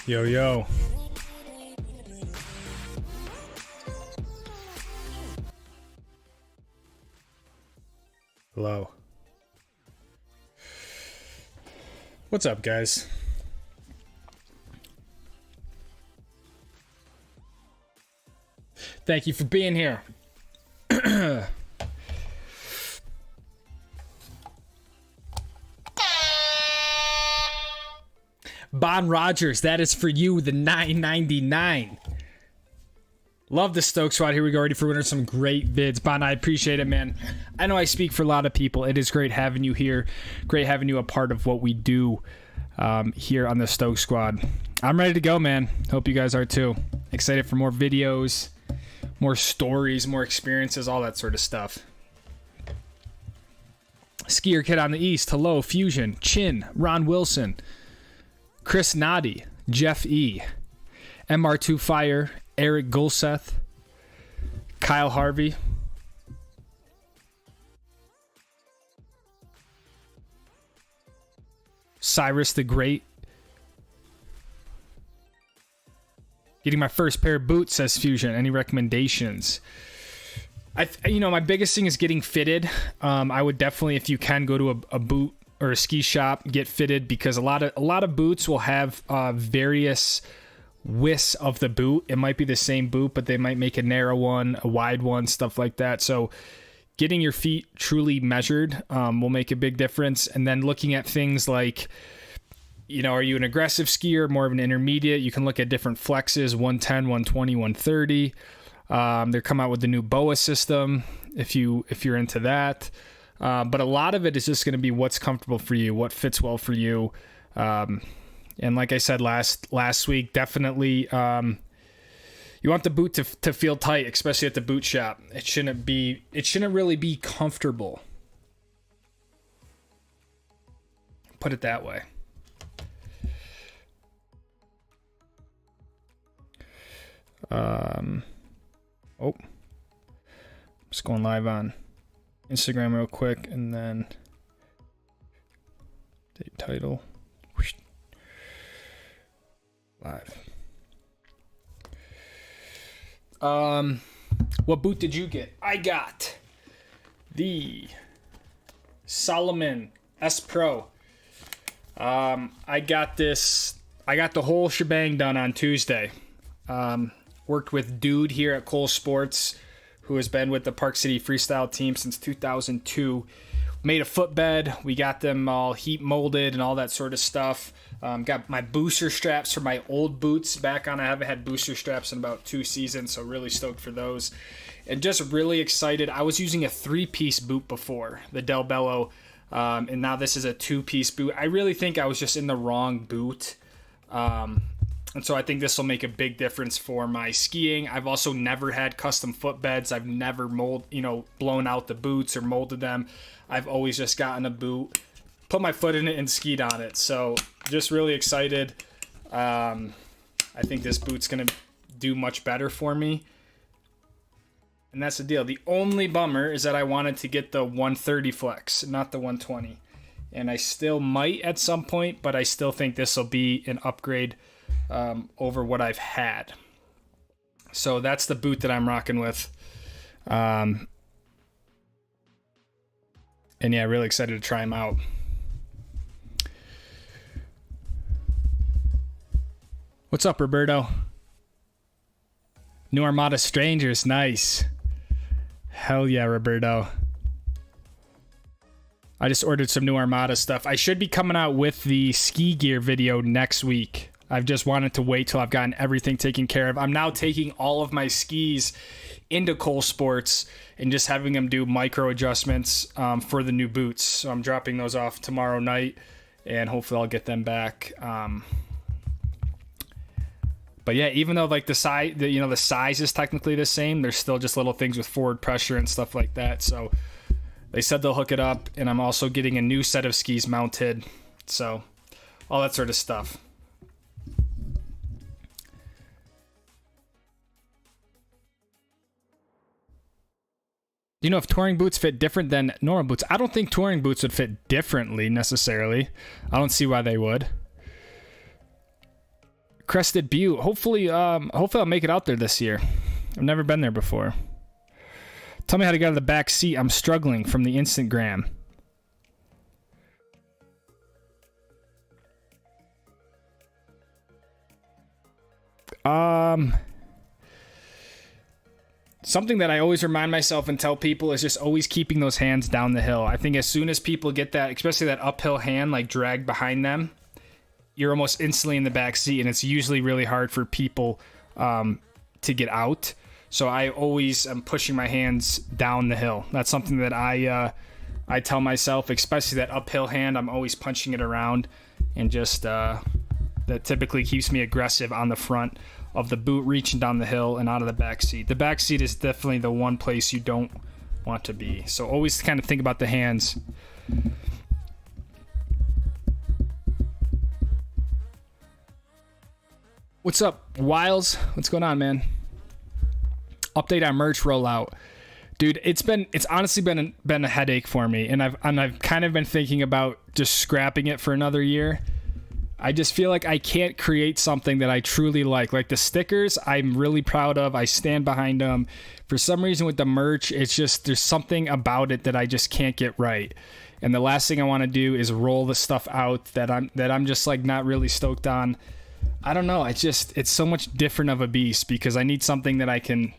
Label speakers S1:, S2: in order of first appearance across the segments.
S1: Yo, yo. Hello. What's up, guys? Thank you for being here. Bon Rogers, that is for you, the $9.99. Love the Stoke Squad. Here we go, ready for winning some great vids. Bon, I appreciate it, man. I know I speak for a lot of people. It is great having you here. Great having you a part of what we do here on the Stoke Squad. I'm ready to go, man. Hope you guys are too. Excited for more videos, more stories, more experiences, all that sort of stuff. Skier Kid on the East. Hello, Fusion. Chin. Ron Wilson. Chris Noddy. Jeff E. MR2 Fire. Eric Gulseth, Kyle Harvey, Cyrus the Great. Getting my first pair of boots, says Fusion. Any recommendations? My biggest thing is getting fitted. I would definitely, if you can, go to a boot or a ski shop, get fitted, because a lot of boots will have various widths of the boot. It might be the same boot, but they might make a narrow one, a wide one, stuff like that. So getting your feet truly measured will make a big difference. And then looking at things like, are you an aggressive skier, more of an intermediate? You can look at different flexes, 110, 120, 130. They're coming out with the new BOA system if you're into that. But a lot of it is just going to be what's comfortable for you, what fits well for you. And like I said last week, definitely you want the boot to feel tight, especially at the boot shop. It shouldn't really be comfortable. Put it that way. Just going live on Instagram real quick, and then date title. Live. What boot did you get? I got the Salomon S Pro. I got the whole shebang done on Tuesday. Worked with Dude here at Cole Sports, who has been with the Park City Freestyle team since 2002. Made a footbed. We got them all heat molded and all that sort of stuff. Got my booster straps for my old boots back on. I haven't had booster straps in about 2 seasons, so really stoked for those. And just really excited. I was using a 3-piece boot before, the Del Bello, and now this is a 2-piece boot. I really think I was just in the wrong boot. And so I think this will make a big difference for my skiing. I've also never had custom footbeds. I've never blown out the boots or molded them. I've always just gotten a boot, put my foot in it, and skied on it. So just really excited. I think this boot's going to do much better for me. And that's the deal. The only bummer is that I wanted to get the 130 flex, not the 120. And I still might at some point, but I still think this will be an upgrade over what I've had. So that's the boot that I'm rocking with. And yeah, really excited to try them out. What's up, Roberto? New Armada Strangers, nice. Hell yeah, Roberto. I just ordered some new Armada stuff. I should be coming out with the ski gear video next week. I've just wanted to wait till I've gotten everything taken care of. I'm now taking all of my skis into Cole Sports and just having them do micro adjustments for the new boots. So I'm dropping those off tomorrow night, and hopefully I'll get them back. But yeah, even though like the size is technically the same, there's still just little things with forward pressure and stuff like that. So they said they'll hook it up, and I'm also getting a new set of skis mounted. So all that sort of stuff. Do you know if touring boots fit different than normal boots? I don't think touring boots would fit differently necessarily. I don't see why they would. Crested Butte. Hopefully I'll make it out there this year. I've never been there before. Tell me how to get out of the back seat. I'm struggling from the Instagram. Something that I always remind myself and tell people is just always keeping those hands down the hill. I think as soon as people get that, especially that uphill hand, like dragged behind them, you're almost instantly in the back seat, and it's usually really hard for people to get out. So I always am pushing my hands down the hill. That's something that I tell myself, especially that uphill hand. I'm always punching it around, and just that typically keeps me aggressive on the front of the boot, reaching down the hill and out of the back seat. The back seat is definitely the one place you don't want to be. So always kind of think about the hands. What's up, Wiles? What's going on, man? Update on merch rollout. Dude, it's honestly been a headache for me, and I've kind of been thinking about just scrapping it for another year. I just feel like I can't create something that I truly like. Like the stickers, I'm really proud of. I stand behind them. For some reason with the merch, it's just there's something about it that I just can't get right. And the last thing I want to do is roll the stuff out that I'm just like not really stoked on. I don't know. It's so much different of a beast because I need something that I can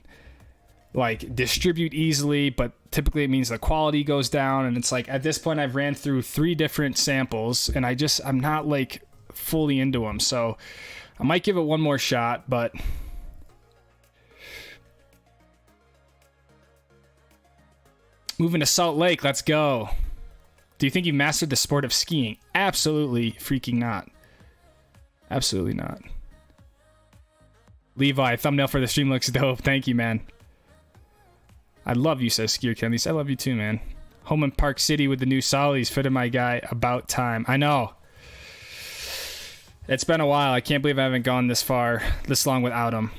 S1: like distribute easily, but typically it means the quality goes down. And it's like at this point I've ran through 3 different samples and I'm not like fully into them, so I might give it one more shot. But moving to Salt Lake, let's go. Do you think you mastered the sport of skiing? Absolutely freaking not. Absolutely not. Levi, thumbnail for the stream looks dope. Thank you, man. I love you, says Skier Ken. At least I love you too, man. Home in Park City with the new Sollies. Fitted my guy. About time. I know. It's been a while. I can't believe I haven't gone this long without him.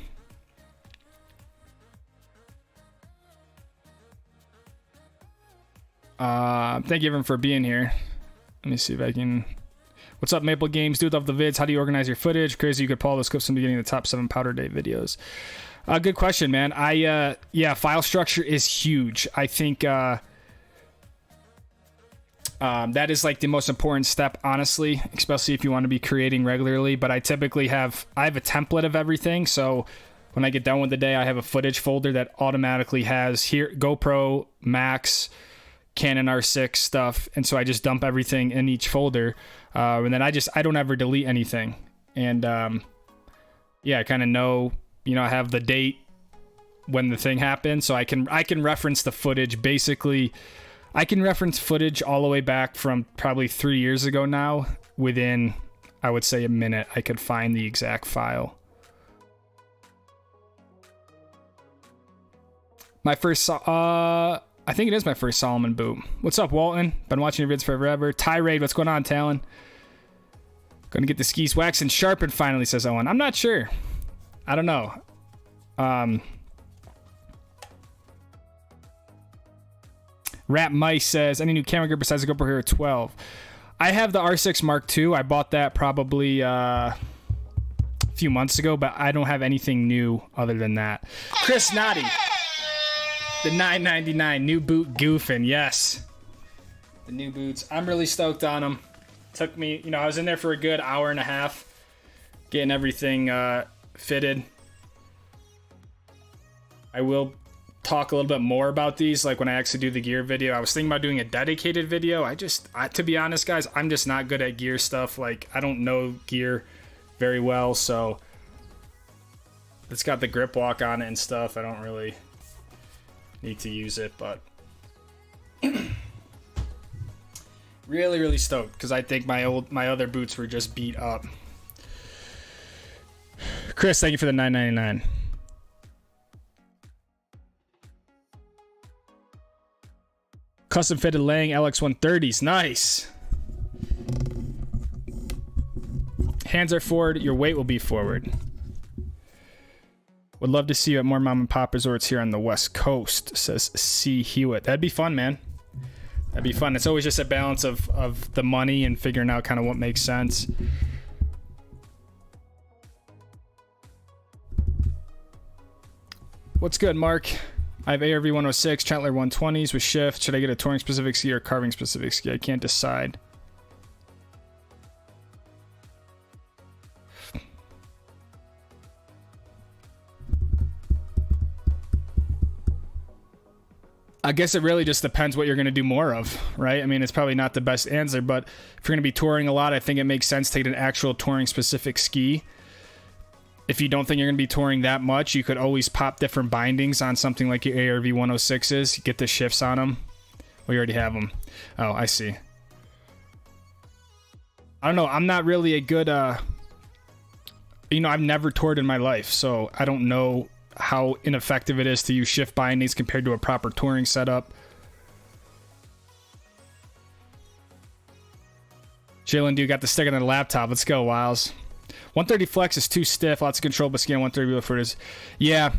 S1: Thank you everyone for being here. Let me see if I can... What's up, Maple Games? Dude, love the vids. How do you organize your footage? Crazy you could pull all those clips from the beginning of the top 7 Powder Day videos. Good question, man. Yeah, file structure is huge. I think that is like the most important step, honestly, especially if you want to be creating regularly. But I typically have a template of everything. So when I get done with the day, I have a footage folder that automatically has here GoPro, Max, Canon R6 stuff. And so I just dump everything in each folder. And then I don't ever delete anything. And yeah, I kind of know, I have the date when the thing happened. So I can reference the footage. Basically, I can reference footage all the way back from probably 3 years ago now. Within, I would say, a minute, I could find the exact file. My first, I think it is my first Solomon boot. What's up, Walton? Been watching your vids forever. Tirade, what's going on, Talon? Gonna get the skis waxed and sharpened finally, says Owen. I'm not sure. I don't know. Rat Mice says, any new camera gear besides the GoPro Hero 12? I have the R6 Mark II. I bought that probably a few months ago, but I don't have anything new other than that. Chris Noddy, the $9.99 new boot goofing. Yes, the new boots. I'm really stoked on them. Took me, I was in there for a good hour and a half getting everything fitted. I will talk a little bit more about these like when I actually do the gear video. I was thinking about doing a dedicated video. To be honest, guys, I'm just not good at gear stuff. Like, I don't know gear very well, so it's got the grip walk on it and stuff. I don't really need to use it, but really stoked because I think my other boots were just beat up. Chris, thank you for the $9.99. Custom fitted Lang LX130s. Nice. Hands are forward. Your weight will be forward. Would love to see you at more mom and pop resorts here on the West Coast, says C. Hewitt. That'd be fun, man. That'd be fun. It's always just a balance of the money and figuring out kind of what makes sense. What's good, Mark? I have ARV 106, Chandler 120s with shift. Should I get a touring specific ski or carving specific ski? I can't decide. I guess it really just depends what you're going to do more of, right? I mean, it's probably not the best answer, but if you're going to be touring a lot, I think it makes sense to get an actual touring specific ski. If you don't think you're going to be touring that much, you could always pop different bindings on something like your ARV 106s. Get the shifts on them. Well, you already have them. Oh, I see. I don't know. I'm not really a good, I've never toured in my life, so I don't know how ineffective it is to use shift bindings compared to a proper touring setup. Jalen, dude, got the stick on the laptop. Let's go, Wiles. 130 flex is too stiff. Lots of control, but ski on 130 wheel foot is... Yeah.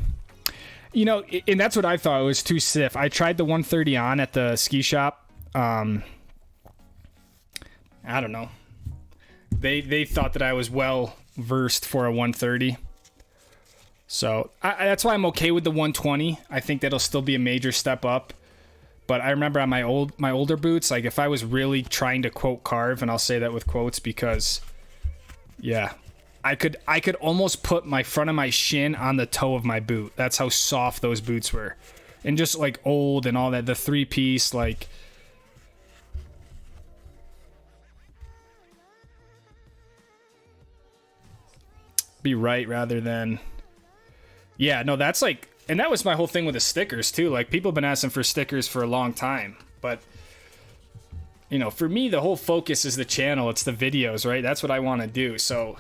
S1: And that's what I thought. It was too stiff. I tried the 130 on at the ski shop. I don't know. They thought that I was well versed for a 130. So that's why I'm okay with the 120. I think that'll still be a major step up. But I remember on my older boots, like if I was really trying to quote carve, and I'll say that with quotes because, yeah, I could almost put my front of my shin on the toe of my boot. That's how soft those boots were, and just like old and all that. The 3-piece, like. Be right rather than. Yeah, no, that's like, and that was my whole thing with the stickers too. Like people have been asking for stickers for a long time, but for me, the whole focus is the channel. It's the videos, right? That's what I want to do. So,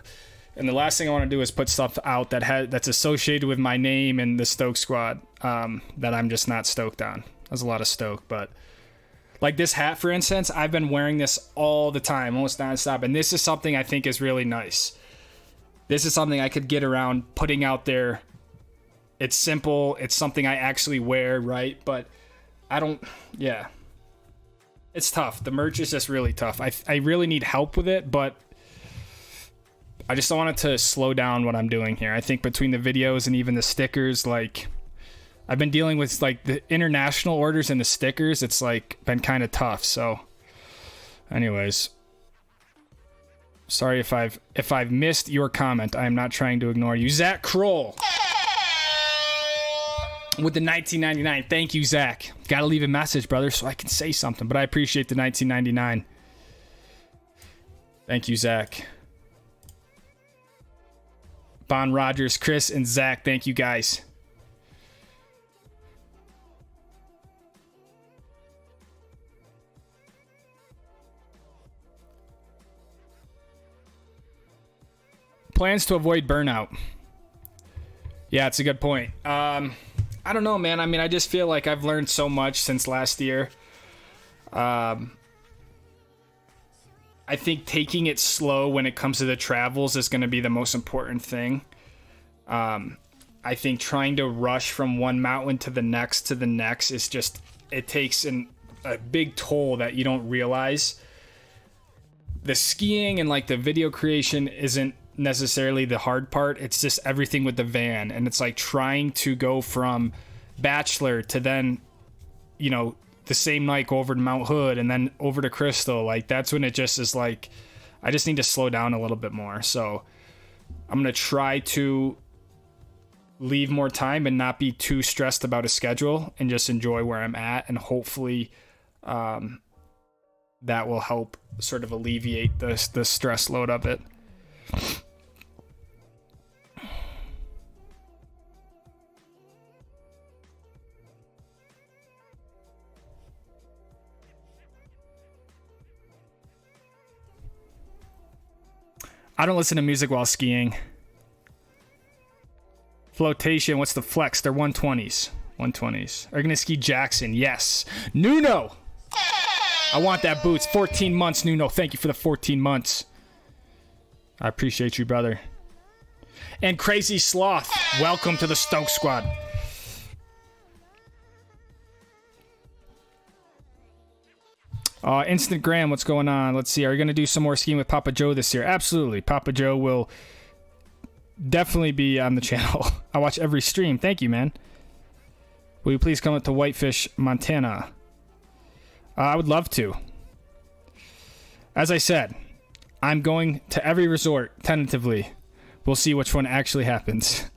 S1: and the last thing I want to do is put stuff out that's associated with my name and the Stoke Squad that I'm just not stoked on. There's a lot of stoke, but like this hat, for instance, I've been wearing this all the time, almost nonstop, and this is something I think is really nice. This is something I could get around putting out there. It's simple. It's something I actually wear, right? But yeah. It's tough. The merch is just really tough. I really need help with it, but I just don't want it to slow down what I'm doing here. I think between the videos and even the stickers, like I've been dealing with like the international orders and the stickers. It's like been kind of tough. So anyways, sorry if I've missed your comment. I am not trying to ignore you. Zach Kroll with the 1999. Thank you, Zach. Gotta leave a message, brother, so I can say something, but I appreciate the 1999. Thank you, Zach. Bon Rogers, Chris, and Zach, thank you guys. Plans to avoid burnout. Yeah, it's a good point. I don't know, man. I mean, I just feel like I've learned so much since last year. I think taking it slow when it comes to the travels is going to be the most important thing. I think trying to rush from one mountain to the next is just, it takes a big toll that you don't realize. The skiing and like the video creation isn't necessarily the hard part. It's just everything with the van, and it's like trying to go from Bachelor to then the same night go over to Mount Hood and then over to Crystal. Like that's when it just is like I just need to slow down a little bit more. So I'm gonna try to leave more time and not be too stressed about a schedule and just enjoy where I'm at, and hopefully that will help sort of alleviate the stress load of it. I don't listen to music while skiing. Flotation, what's the flex? They're 120s. 120s. Are you going to ski Jackson? Yes. Nuno! I want that boots. 14 months, Nuno. Thank you for the 14 months. I appreciate you, brother. And Crazy Sloth, welcome to the Stoke Squad. Instant Graham, what's going on? Let's see. Are you going to do some more skiing with Papa Joe this year? Absolutely. Papa Joe will definitely be on the channel. I watch every stream. Thank you, man. Will you please come up to Whitefish, Montana? I would love to. As I said, I'm going to every resort tentatively. We'll see which one actually happens.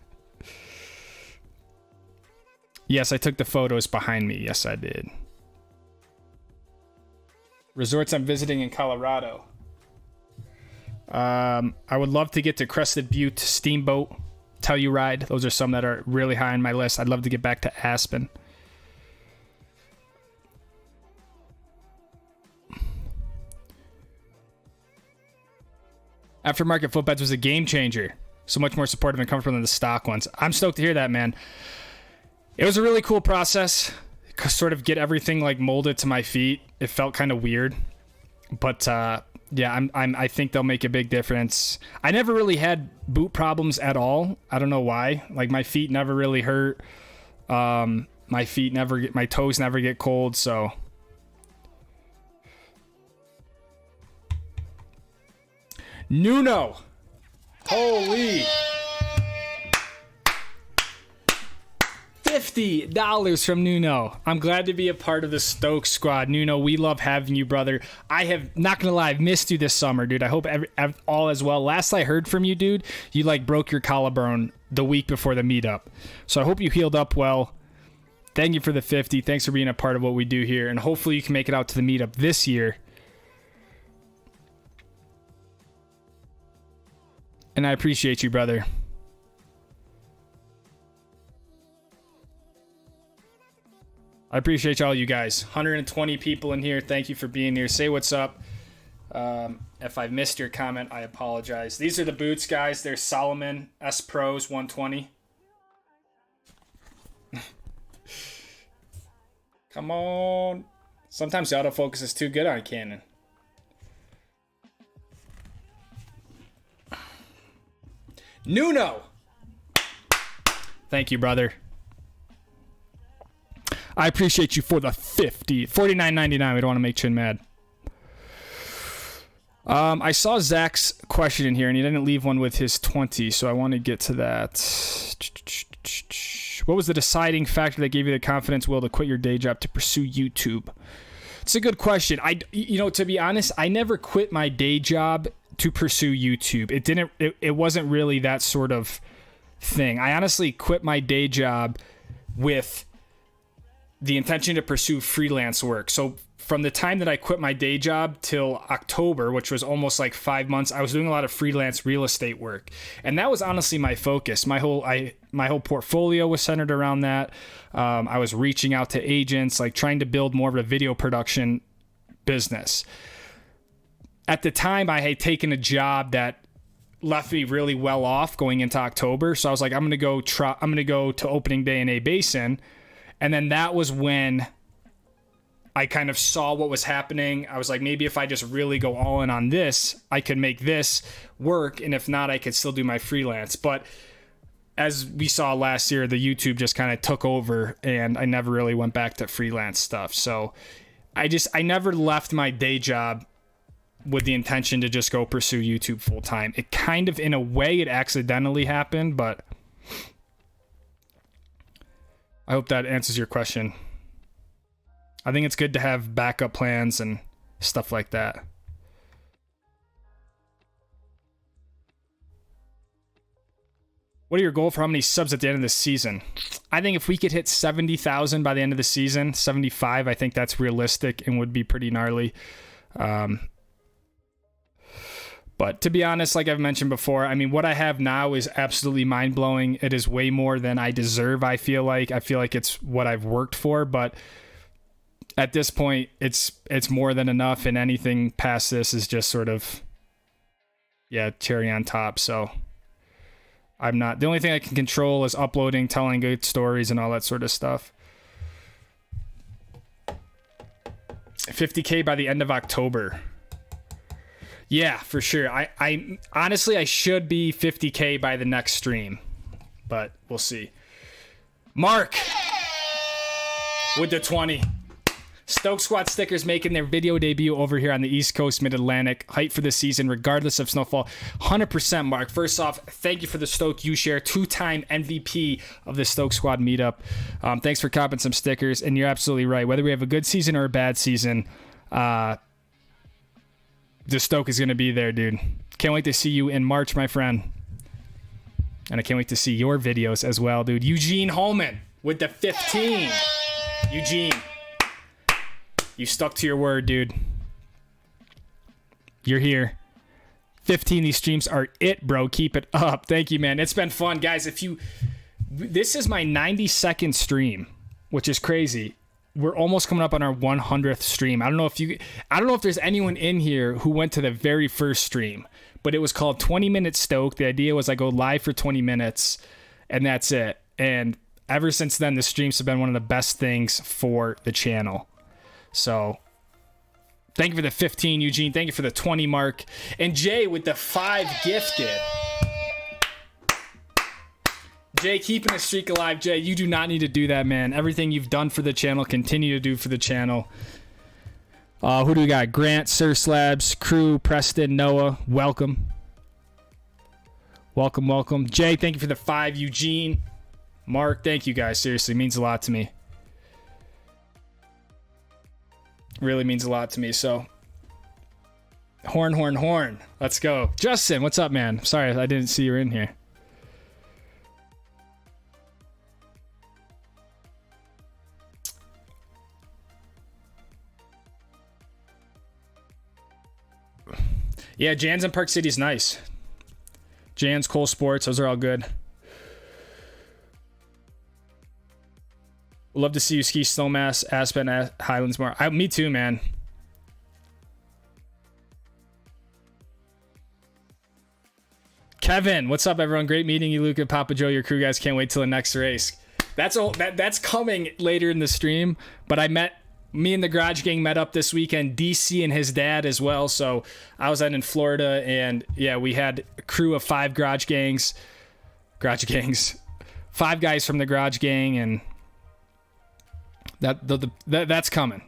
S1: Yes, I took the photos behind me. Yes, I did. Resorts I'm visiting in Colorado. I would love to get to Crested Butte, Steamboat, Telluride. Those are some that are really high on my list. I'd love to get back to Aspen. Aftermarket footbeds was a game changer. So much more supportive and comfortable than the stock ones. I'm stoked to hear that, man. It was a really cool process. Sort of get everything like molded to my feet. It felt kind of weird, but yeah, I think they'll make a big difference. I never really had boot problems at all. I don't know why. Like my feet never really hurt. My toes never get cold. So Nuno, holy. $50 from Nuno. I'm glad to be a part of the Stoke squad. Nuno, we love having you, brother. I have, not gonna lie, I've missed you this summer, dude. I hope all is well. Last I heard from you, dude, you like broke your collarbone the week before the meetup. So I hope you healed up well. Thank you for the 50. Thanks for being a part of what we do here. And hopefully you can make it out to the meetup this year. And I appreciate you, brother. I appreciate all you guys. 120 people in here. Thank you for being here. Say what's up. If I missed your comment, I apologize. These are the boots, guys. They're Salomon S Pros 120. Come on. Sometimes the autofocus is too good on Canon. Nuno! Thank you, brother. I appreciate you for the 50. $49.99. We don't want to make Chin mad. I saw Zach's question in here, and he didn't leave one with his 20, so I want to get to that. What was the deciding factor that gave you the confidence, Will, to quit your day job to pursue YouTube? It's a good question. To be honest, I never quit my day job to pursue YouTube. It wasn't really that sort of thing. I honestly quit my day job with the intention to pursue freelance work. So from the time that I quit my day job till October, which was almost like 5 months, I was doing a lot of freelance real estate work. And that was honestly my focus. My whole portfolio was centered around that. I was reaching out to agents, like trying to build more of a video production business. At the time, I had taken a job that left me really well off going into October. So I was like, I'm going to go to opening day in A Basin. And then that was when I kind of saw what was happening. I was like, maybe if I just really go all in on this, I could make this work. And if not, I could still do my freelance. But as we saw last year, the YouTube just kind of took over and I never really went back to freelance stuff. So I never left my day job with the intention to just go pursue YouTube full time. It kind of, in a way, it accidentally happened, but I hope that answers your question. I think it's good to have backup plans and stuff like that. What are your goals for how many subs at the end of the season? I think if we could hit 70,000 by the end of the season, 75, I think that's realistic and would be pretty gnarly. But to be honest, like I've mentioned before, I mean, what I have now is absolutely mind-blowing. It is way more than I deserve, I feel like. I feel like it's what I've worked for, but at this point, it's more than enough, and anything past this is just sort of, yeah, cherry on top. So I'm not... The only thing I can control is uploading, telling good stories, and all that sort of stuff. 50K by the end of October. Yeah, for sure. I honestly, I should be 50K by the next stream, but we'll see. Mark with the 20. Stoke Squad stickers making their video debut over here on the East Coast, Mid-Atlantic. Hype for the season, regardless of snowfall. 100%, Mark. First off, thank you for the Stoke U-Share. 2-time MVP of the Stoke Squad meetup. Thanks for copping some stickers. And you're absolutely right. Whether we have a good season or a bad season, the Stoke is going to be there, dude. Can't wait to see you in March, my friend. And I can't wait to see your videos as well, dude. Eugene Holman with the 15. Eugene, you stuck to your word, dude. You're here. 15, these streams are it, bro. Keep it up. Thank you, man. It's been fun. Guys, this is my 92nd stream, which is crazy. We're almost coming up on our 100th stream. I don't know if there's anyone in here who went to the very first stream, but it was called 20 Minute Stoke. The idea was I go live for 20 minutes and that's it. And ever since then, the streams have been one of the best things for the channel. So thank you for the 15, Eugene. Thank you for the 20, Mark. And Jay with the 5 gifted. Jay, keeping the streak alive. Jay, you do not need to do that, man. Everything you've done for the channel, continue to do for the channel. Who do we got? Grant, Sir Slabs, Crew, Preston, Noah. Welcome. Welcome, welcome. Jay, thank you for the 5. Eugene, Mark, thank you guys. Seriously, means a lot to me. Really means a lot to me. So, horn. Let's go. Justin, what's up, man? Sorry, I didn't see you in here. Yeah, Jan's in Park City's nice. Jan's, Cole Sports, those are all good. Love to see you ski Snowmass, Aspen, Highlands more. Me too, man. Kevin, what's up, everyone? Great meeting you, Luca, Papa Joe, your crew guys. Can't wait till the next race. That's coming later in the stream, but me and the Garage Gang met up this weekend, DC and his dad as well. So I was out in Florida, and yeah, we had a crew of 5 Garage Gangs. 5 guys from the Garage Gang, and that's coming.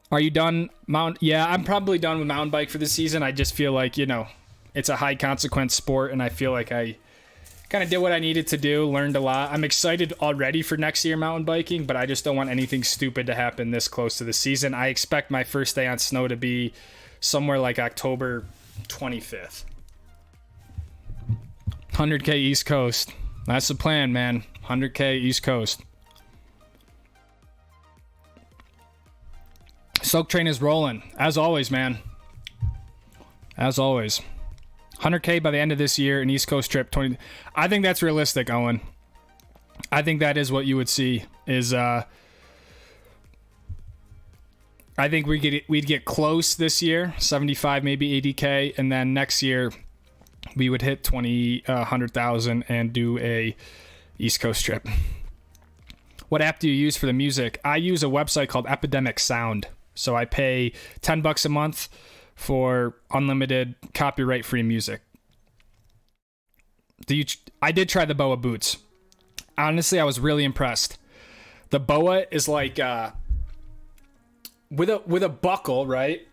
S1: Are you done? Yeah, I'm probably done with mountain bike for the season. I just feel like, it's a high consequence sport, and I feel like I kind of did what I needed to do, learned a lot. I'm excited already for next year mountain biking, but I just don't want anything stupid to happen this close to the season. I expect my first day on snow to be somewhere like October 25th. 100K East Coast. That's the plan, man. 100K East Coast. Soak train is rolling. As always, man. As always. 100K by the end of this year, an East Coast trip. 20. I think that's realistic, Owen. I think that is what you would see. I think we'd get close this year, 75, maybe 80K, and then next year we would hit 100,000 and do a East Coast trip. What app do you use for the music? I use a website called Epidemic Sound. So I pay $10 a month for unlimited copyright-free music. I did try the BOA boots. Honestly, I was really impressed. The BOA is like with a buckle, right?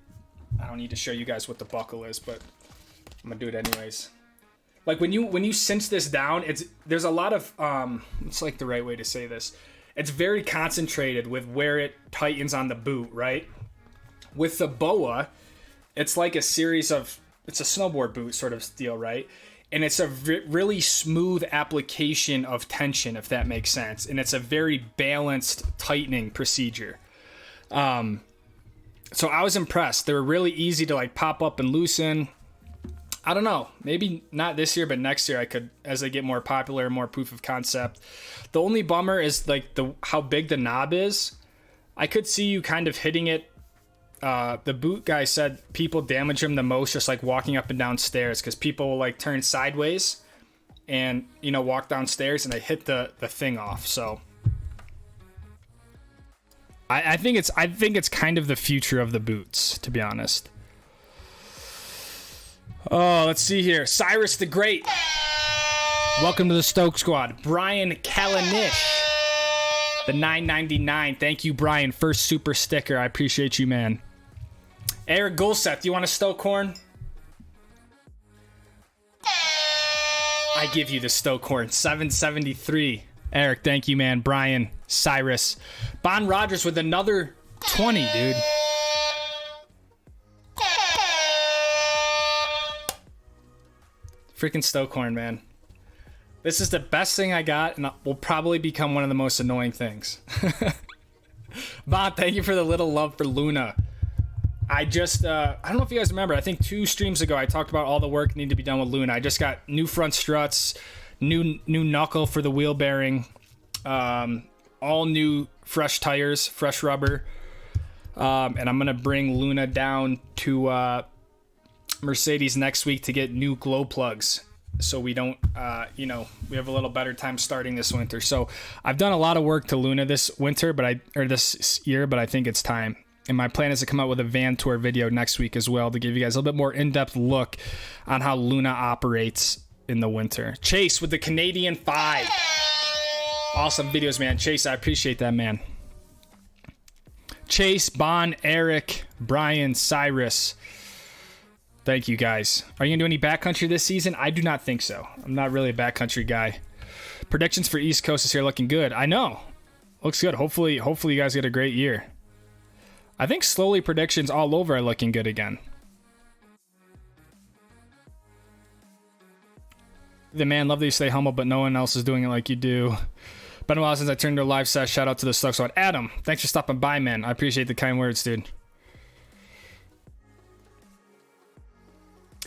S1: I don't need to show you guys what the buckle is, but I'm gonna do it anyways. Like when you cinch this down, there's a lot of it's like the right way to say this. It's very concentrated with where it tightens on the boot, right? With the BOA, it's like a series of, it's a snowboard boot sort of deal, right? And it's a really smooth application of tension, if that makes sense. And it's a very balanced tightening procedure. So I was impressed. They were really easy to like pop up and loosen. I don't know, maybe not this year, but next year I could, as they get more popular, more proof of concept. The only bummer is like how big the knob is. I could see you kind of hitting it. The boot guy said people damage him the most just like walking up and down stairs, because people will like turn sideways and walk downstairs and they hit the thing off. So I think it's kind of the future of the boots, to be honest. Oh, let's see here. Cyrus the Great. Welcome to the Stoke Squad. Brian Kalanish. The $9.99. Thank you, Brian. First super sticker. I appreciate you, man. Eric Gulseth, do you want to stow corn? I give you the stow corn. $7.73. Eric, thank you, man. Brian, Cyrus. Bon Rogers with another 20, dude. Freaking stow corn, man. This is the best thing I got, and will probably become one of the most annoying things. Bon, thank you for the little love for Luna. I don't know if you guys remember, I think 2 streams ago I talked about all the work needed to be done with Luna. I just got new front struts, new knuckle for the wheel bearing, all new fresh tires, fresh rubber, and I'm going to bring Luna down to Mercedes next week to get new glow plugs. So we don't, we have a little better time starting this winter. So I've done a lot of work to Luna this winter, this year, but I think it's time. And my plan is to come out with a van tour video next week as well to give you guys a little bit more in-depth look on how Luna operates in the winter. Chase with the Canadian 5. Awesome videos, man. Chase, I appreciate that, man. Chase, Bon, Eric, Brian, Cyrus. Thank you, guys. Are you going to do any backcountry this season? I do not think so. I'm not really a backcountry guy. Predictions for East Coast this year looking good. I know. Looks good. Hopefully you guys get a great year. I think slowly predictions all over are looking good again. The man, love that you stay humble, but no one else is doing it like you do. Been a while since I turned to a live set. Shout out to the Stuck Squad. Adam, thanks for stopping by, man. I appreciate the kind words, dude.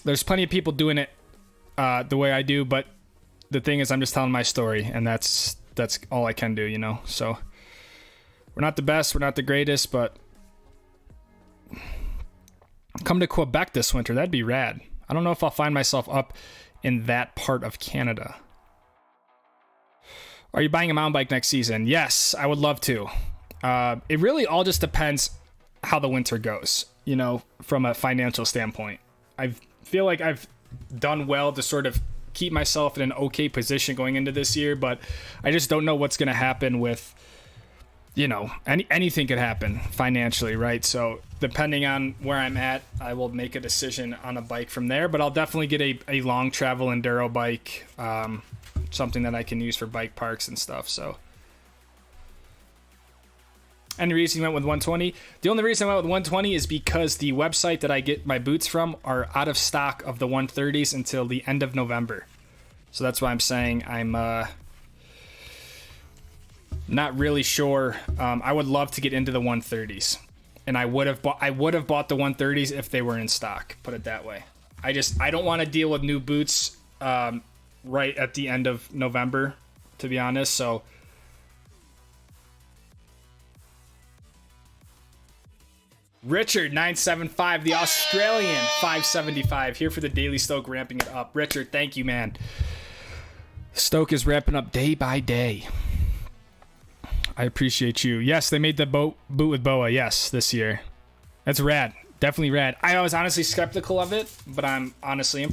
S1: There's plenty of people doing it the way I do, but the thing is I'm just telling my story, and that's all I can do, you know? So we're not the best, we're not the greatest, but come to Quebec this winter. That'd be rad. I don't know if I'll find myself up in that part of Canada. Are you buying a mountain bike next season? Yes, I would love to. It really all just depends how the winter goes, you know, from a financial standpoint. I feel like I've done well to sort of keep myself in an okay position going into this year, but I just don't know what's going to happen with, you know, anything could happen financially, right? So depending on where I'm at, I will make a decision on a bike from there, but I'll definitely get a long travel enduro bike, something that I can use for bike parks and stuff. So any reason you went with 120? The only reason I went with 120 is because the website that I get my boots from are out of stock of the 130s until the end of November. So that's why I'm saying I'm not really sure. I would love to get into the 130s, and I would have bought the 130s if they were in stock. Put it that way. I don't want to deal with new boots right at the end of November, to be honest. So Richard 975, the Australian 575, here for the Daily Stoke, ramping it up. Richard, thank you, man. Stoke is ramping up day by day. I appreciate you. Yes, they made the boot with BOA, yes, this year. That's rad. Definitely rad. I was honestly skeptical of it, but I'm honestly.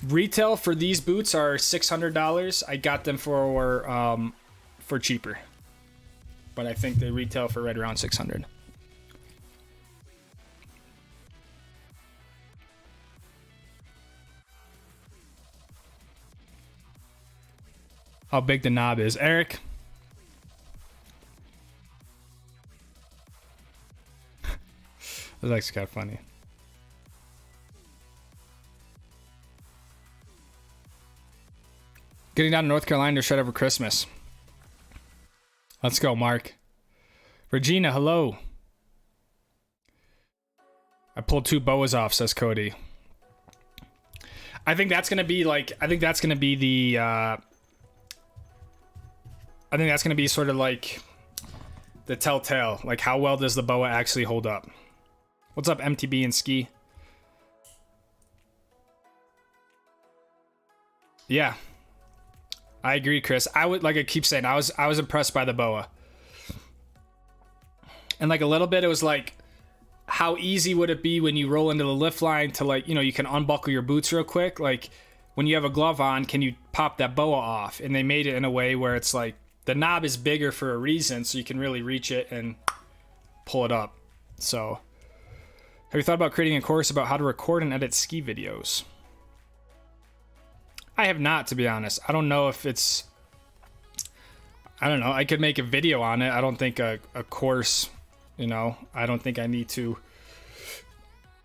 S1: Retail for these boots are $600. I got them for cheaper, but I think they retail for right around $600. How big the knob is, Eric? That's actually kind of funny. Getting down to North Carolina to shred over Christmas. Let's go, Mark. Regina, hello. I pulled 2 boas off, says Cody. I think that's gonna be sort of like the telltale. Like, how well does the boa actually hold up? What's up, MTB and Ski? Yeah. I agree, Chris. I keep saying, I was impressed by the boa. And like a little bit, it was like, how easy would it be when you roll into the lift line to, like, you know, you can unbuckle your boots real quick. Like, when you have a glove on, can you pop that boa off? And they made it in a way where it's like the knob is bigger for a reason, so you can really reach it and pull it up. So, have you thought about creating a course about how to record and edit ski videos? I have not, to be honest. I don't know if it's... I don't know. I could make a video on it. I don't think a course, you know, I don't think I need to...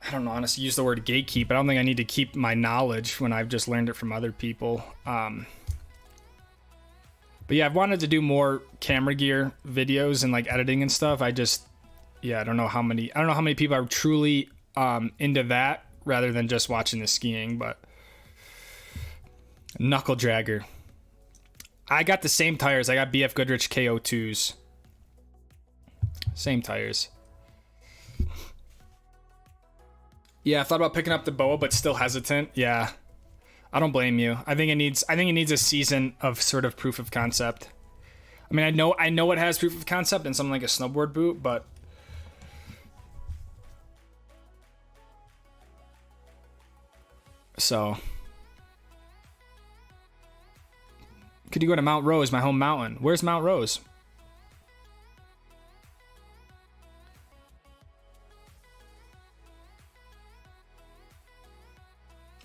S1: I don't know, honestly, use the word gatekeep. I don't think I need to keep my knowledge when I've just learned it from other people. But yeah, I've wanted to do more camera gear videos and like editing and stuff. I don't know how many people are truly into that rather than just watching the skiing. But knuckle dragger, I got the same tires. I got BF Goodrich KO2s, same tires. Yeah, I thought about picking up the boa, but still hesitant. Yeah, I don't blame you. I think it needs a season of sort of proof of concept. I mean, I know it has proof of concept in something like a snowboard boot, but so could you go to Mount Rose, my home mountain? Where's Mount Rose?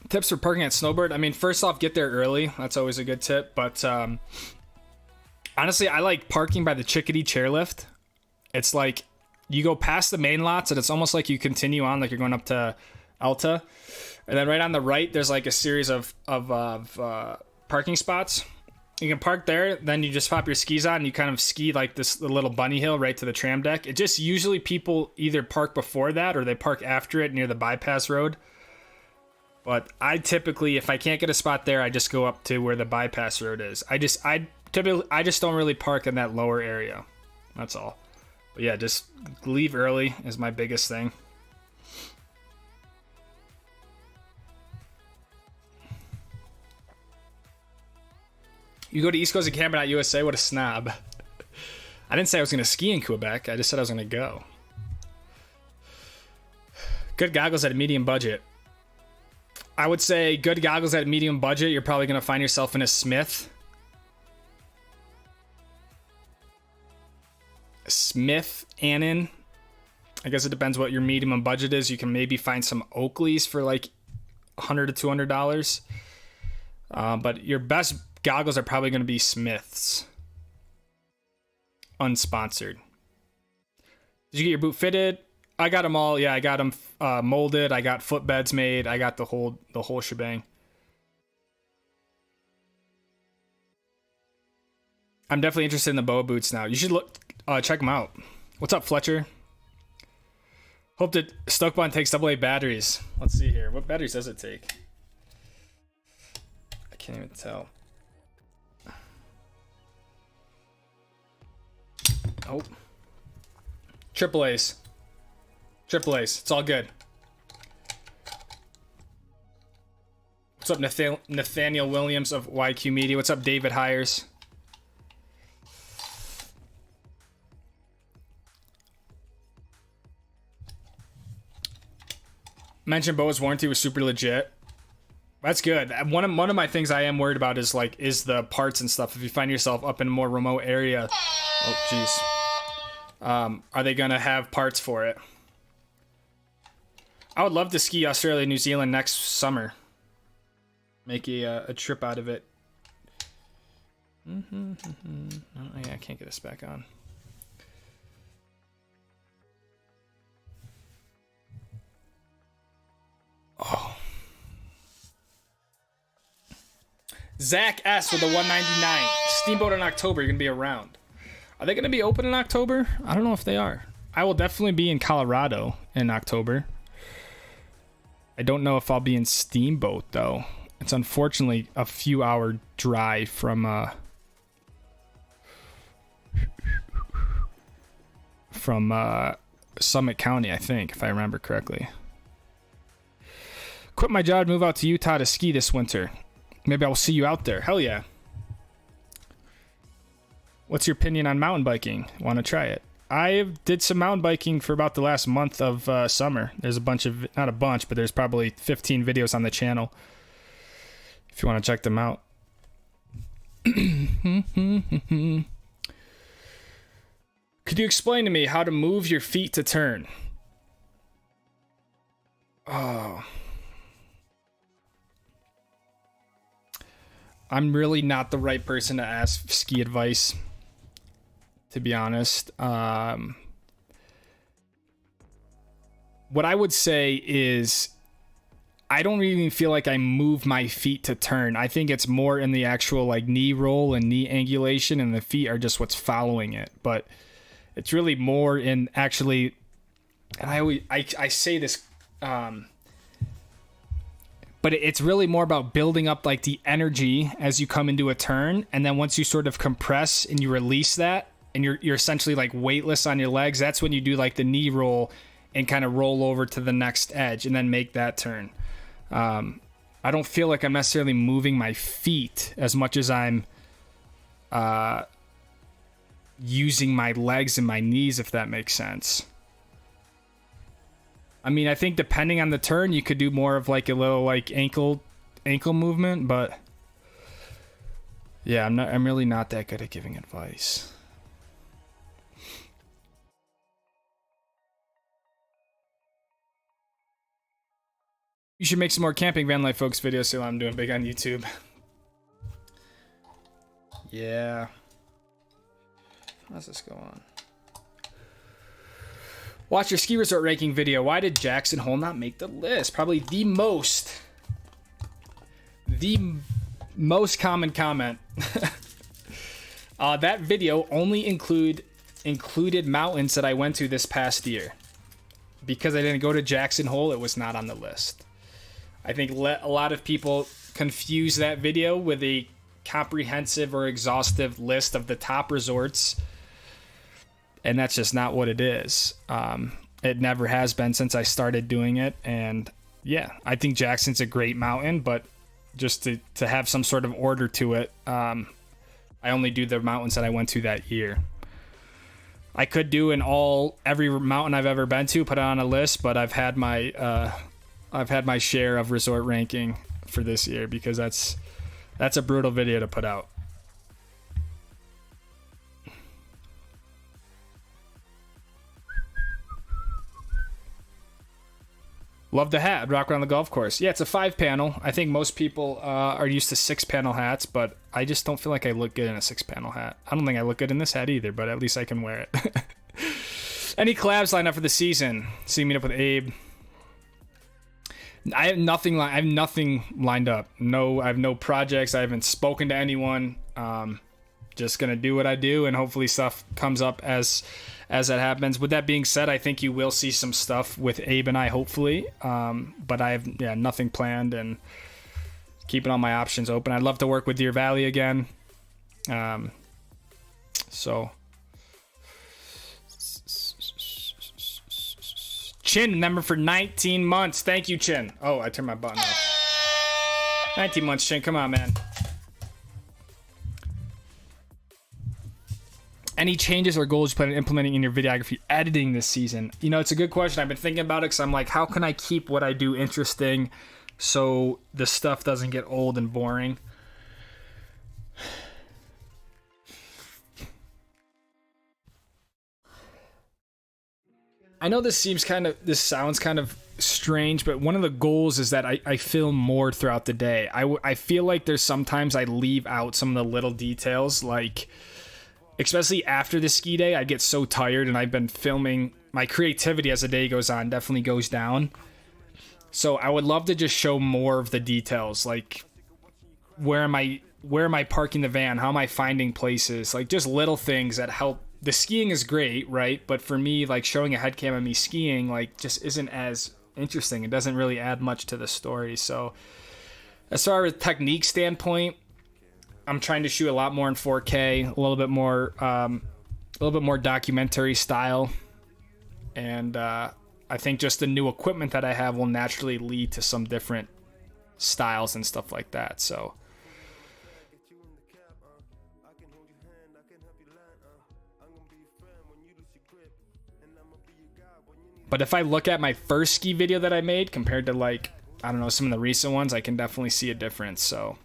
S1: Tips for parking at snowboard. I mean, first off, get there early. That's always a good tip. But honestly, I like parking by the Chickadee chairlift. It's like you go past the main lots and it's almost like you continue on like you're going up to Alta. And then right on the right, there's like a series of parking spots. You can park there, then you just pop your skis on and you kind of ski like this little bunny hill right to the tram deck. It just usually people either park before that or they park after it near the bypass road. But I typically, if I can't get a spot there, I just go up to where the bypass road is. I just don't really park in that lower area. That's all. But yeah, just leave early is my biggest thing. You go to East Coast and Camper.USA? What a snob. I didn't say I was going to ski in Quebec. I just said I was going to go. Good goggles at a medium budget. I would say good goggles at a medium budget. You're probably going to find yourself in a Smith. Annan. I guess it depends what your medium budget is. You can maybe find some Oakleys for like $100 to $200. But your best goggles are probably going to be Smiths. Unsponsored. Did you get your boot fitted? I got them all. Yeah, I got them molded. I got footbeds made. I got the whole shebang. I'm definitely interested in the boa boots now. You should check them out. What's up, Fletcher? Hope that Stokebond takes AA batteries. Let's see here. What batteries does it take? I can't even tell. Oh. AAA's. It's all good. What's up, Nathaniel Williams of YQ Media? What's up, David Hires? Mentioned Boa's warranty was super legit. That's good. One of my things I am worried about is the parts and stuff. If you find yourself up in a more remote area, oh jeez, are they gonna have parts for it? I would love to ski Australia, New Zealand next summer. Make a trip out of it. Oh, yeah, I can't get this back on. Oh. Zach S with the 199. Steamboat in October. You're going to be around. Are they going to be open in October? I don't know if they are. I will definitely be in Colorado in October. I don't know if I'll be in Steamboat, though. It's unfortunately a few hour drive from Summit County, I think, if I remember correctly. Quit my job, move out to Utah to ski this winter. Maybe I will see you out there. Hell yeah. What's your opinion on mountain biking? Want to try it? I did some mountain biking for about the last month of summer. There's a bunch of, not a bunch, but there's probably 15 videos on the channel. if you want to check them out. Could you explain to me how to move your feet to turn? Oh. I'm really not the right person to ask ski advice, to be honest. What I would say is I don't even feel like I move my feet to turn. I think it's more in the actual like knee roll and knee angulation, and the feet are just what's following it. But it's really more in actually, and I say this, but it's really more about building up like the energy as you come into a turn, and then once you sort of compress and you release that, and you're essentially like weightless on your legs, that's when you do like the knee roll and kind of roll over to the next edge and then make that turn. I don't feel like I'm necessarily moving my feet as much as I'm using my legs and my knees, if that makes sense. I mean, I think depending on the turn, you could do more of like a little like ankle movement, but yeah, I'm really not that good at giving advice. You should make some more camping van life folks videos, so I'm doing big on YouTube. Yeah. How's this go on? Watch your ski resort ranking video. Why did Jackson Hole not make the list? Probably the most common comment. That video only included mountains that I went to this past year. Because I didn't go to Jackson Hole, it was not on the list. I think a lot of people confuse that video with a comprehensive or exhaustive list of the top resorts, and that's just not what it is. It never has been since I started doing it. And yeah, I think Jackson's a great mountain, but just to have some sort of order to it, I only do the mountains that I went to that year. I could do every mountain I've ever been to, put it on a list, but I've had my share of resort ranking for this year, because that's a brutal video to put out. Love the hat. Rock around the golf course. Yeah, it's a 5-panel. I think most people are used to 6-panel hats, but I just don't feel like I look good in a 6-panel hat. I don't think I look good in this hat either, but at least I can wear it. Any collabs lined up for the season? See me up with Abe. I have nothing lined up. I have no projects. I haven't spoken to anyone. Just gonna do what I do, and hopefully stuff comes up as that happens. With that being said, I think you will see some stuff with Abe and I, hopefully. But I have nothing planned, and keeping all my options open. I'd love to work with Deer Valley again. So Chin, member for 19 months. Thank you, Chin. Oh, I turned my button off. 19 months, Chin. Come on, man. Any changes or goals you plan on implementing in your videography editing this season? You know, it's a good question. I've been thinking about it because I'm like, how can I keep what I do interesting so the stuff doesn't get old and boring? I know this sounds kind of strange, but one of the goals is that I film more throughout the day. I feel like there's sometimes I leave out some of the little details, like especially after the ski day, I get so tired, and I've been filming. My creativity as the day goes on definitely goes down. So I would love to just show more of the details, like where am I parking the van? How am I finding places? Like just little things that help. The skiing is great, right? But for me, like showing a head cam of me skiing, like just isn't as interesting. It doesn't really add much to the story. So as far as technique standpoint, I'm trying to shoot a lot more in 4K, a little bit more documentary style. And I think just the new equipment that I have will naturally lead to some different styles and stuff like that. So but if I look at my first ski video that I made compared to, like, I don't know, some of the recent ones, I can definitely see a difference. So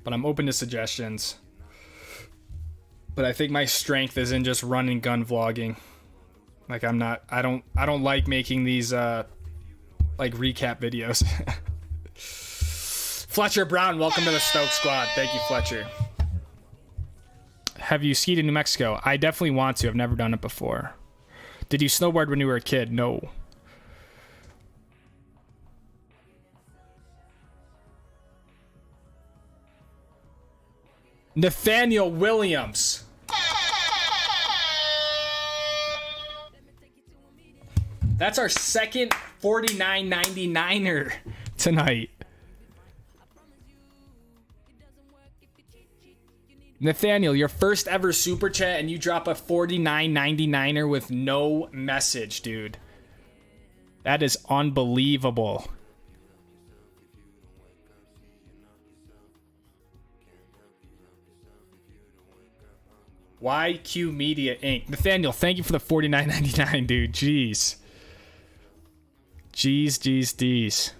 S1: But I'm open to suggestions. But I think my strength is in just run and gun vlogging. Like I don't like making these like recap videos. Fletcher Brown, welcome to the Stoke Squad. Thank you, Fletcher. Have you skied in New Mexico? I definitely want to. I've never done it before. Did you snowboard when you were a kid? No. Nathaniel Williams. That's our second 49.99er tonight. Nathaniel, your first ever super chat and you drop a 49.99er with no message, dude. That is unbelievable. YQ Media Inc. Nathaniel, thank you for the 49.99, dude. Jeez. Jeez.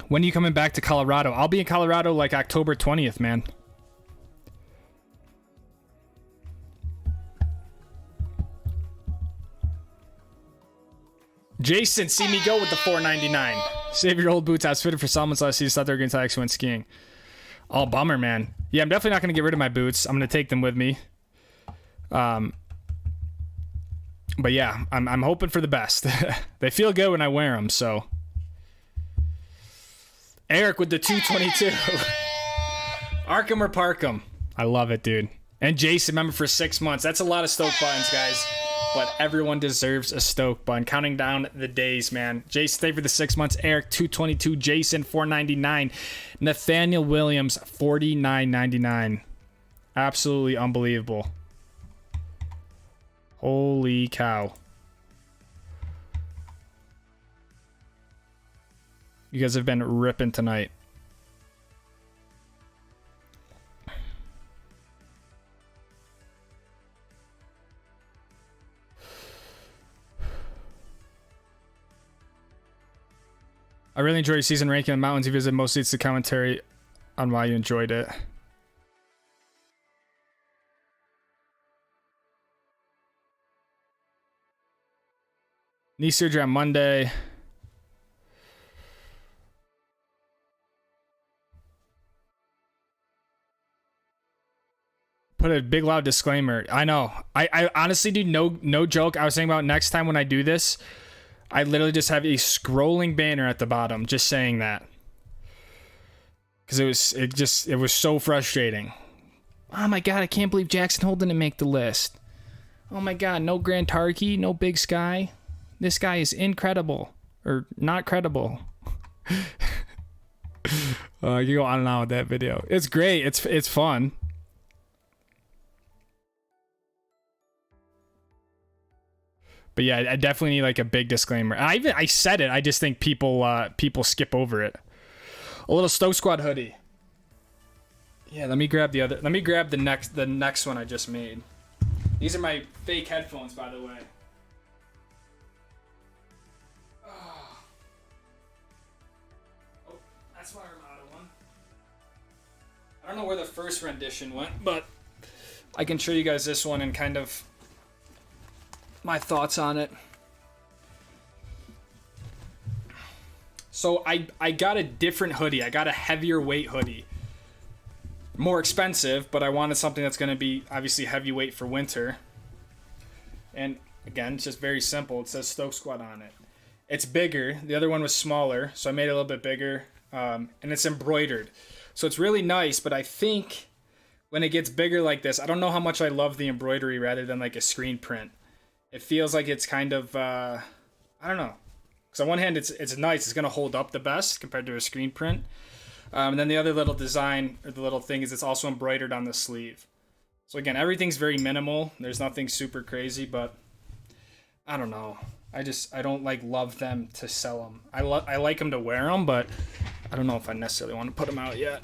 S1: When are you coming back to Colorado? I'll be in Colorado like October 20th, man. Jason, see me go with the 4.99. Save your old boots. I was fitted for Solomon's last season. Thought they were going to actually went skiing. Oh, bummer, man. Yeah, I'm definitely not going to get rid of my boots. I'm going to take them with me. But yeah, I'm hoping for the best. They feel good when I wear them, so. Eric with the 222. Arkham or Parkham? I love it, dude. And Jason, remember, for 6 months. That's a lot of Stoke buttons, guys. But everyone deserves a Stoke button. Counting down the days, man. Jason, stay for the 6 months. Eric, 222. Jason, 4.99. Nathaniel Williams, 49.99. Absolutely unbelievable. Holy cow. You guys have been ripping tonight. I really enjoyed your season ranking in the mountains. You visited mostly it's the commentary on why you enjoyed it. Knee surgery on Monday. Put a big loud disclaimer. I know. I honestly, dude, no joke. I was thinking about next time when I do this, I literally just have a scrolling banner at the bottom just saying that. Because it was so frustrating. Oh my god, I can't believe Jackson Hole didn't make the list. Oh my god, no Grand Tarkey, no Big Sky. This guy is incredible. Or not credible. You go on and on with that video. It's great. It's fun. But yeah, I definitely need like a big disclaimer. I said it. I just think people skip over it. A little Stoke Squad hoodie. Yeah, let me grab the other. Let me grab the next one I just made. These are my fake headphones, by the way. Oh, that's my Armada one. I don't know where the first rendition went, but I can show you guys this one and kind of my thoughts on it. So I got a different hoodie. I got a heavier weight hoodie. More expensive, but I wanted something that's going to be obviously heavyweight for winter. And again, it's just very simple. It says Stoke Squad on it. It's bigger. The other one was smaller, so I made it a little bit bigger. And it's embroidered. So it's really nice, but I think when it gets bigger like this, I don't know how much I love the embroidery rather than like a screen print. It feels like it's kind of, I don't know. Because on one hand, it's nice. It's going to hold up the best compared to a screen print. And then the other little design, or the little thing, is it's also embroidered on the sleeve. So again, everything's very minimal. There's nothing super crazy, but I don't know. I don't like love them to sell them. I like them to wear them, but I don't know if I necessarily want to put them out yet.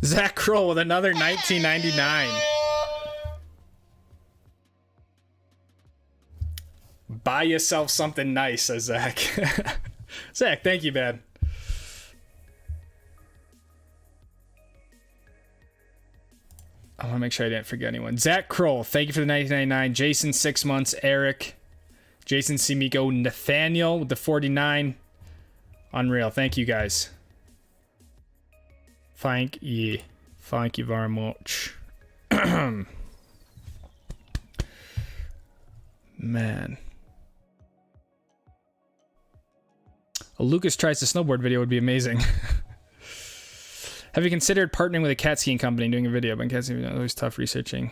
S1: Zach Kroll with another 1999. Buy yourself something nice, says Zach. Zach, thank you, man. I want to make sure I didn't forget anyone. Zach Kroll, thank you for the 1999. Jason, 6 months. Eric, Jason Simiko, Nathaniel with the 49. Unreal. Thank you, guys. Thank you. Thank you very much. Man. A Lucas Tries to Snowboard video would be amazing. Have you considered partnering with a cat skiing company and doing a video? But cat skiing is always tough researching.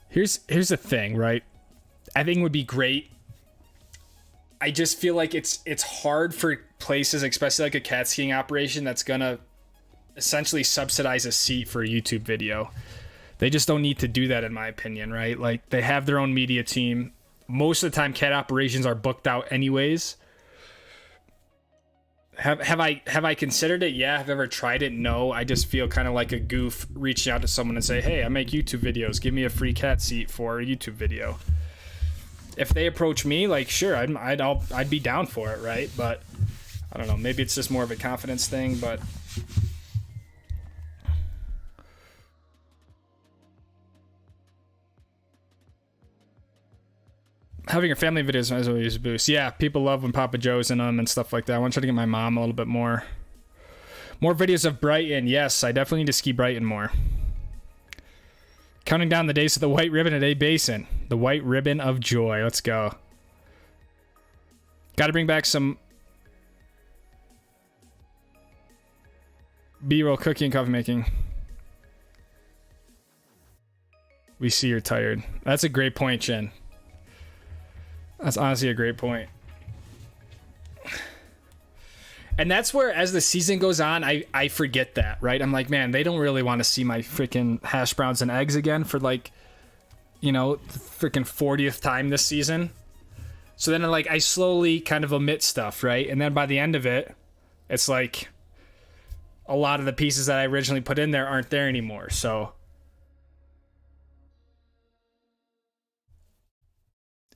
S1: Here's the thing, right? I think it would be great. I just feel like it's hard for places, especially like a cat skiing operation, that's gonna essentially subsidize a seat for a YouTube video. They just don't need to do that, in my opinion, right? Like, they have their own media team. Most of the time, cat operations are booked out anyways. Have I considered it? Yeah. Have I ever tried it? No. I just feel kind of like a goof reaching out to someone and say, hey, I make YouTube videos. Give me a free cat seat for a YouTube video. If they approach me, like, sure, I'd be down for it, right? But I don't know. Maybe it's just more of a confidence thing, but having your family videos is always a boost. Yeah, people love when Papa Joe's in them and stuff like that. I want to try to get my mom a little bit more. More videos of Brighton. Yes, I definitely need to ski Brighton more. Counting down the days of the white ribbon at A Basin. The white ribbon of joy. Let's go. Got to bring back some B-roll cooking and coffee making. We see you're tired. That's a great point, Chen. That's honestly a great point. And that's where, as the season goes on, I forget that, right? I'm like, man, they don't really want to see my freaking hash browns and eggs again for, like, you know, the freaking 40th time this season. So then, like, I slowly kind of omit stuff, right? And then by the end of it, it's like a lot of the pieces that I originally put in there aren't there anymore. So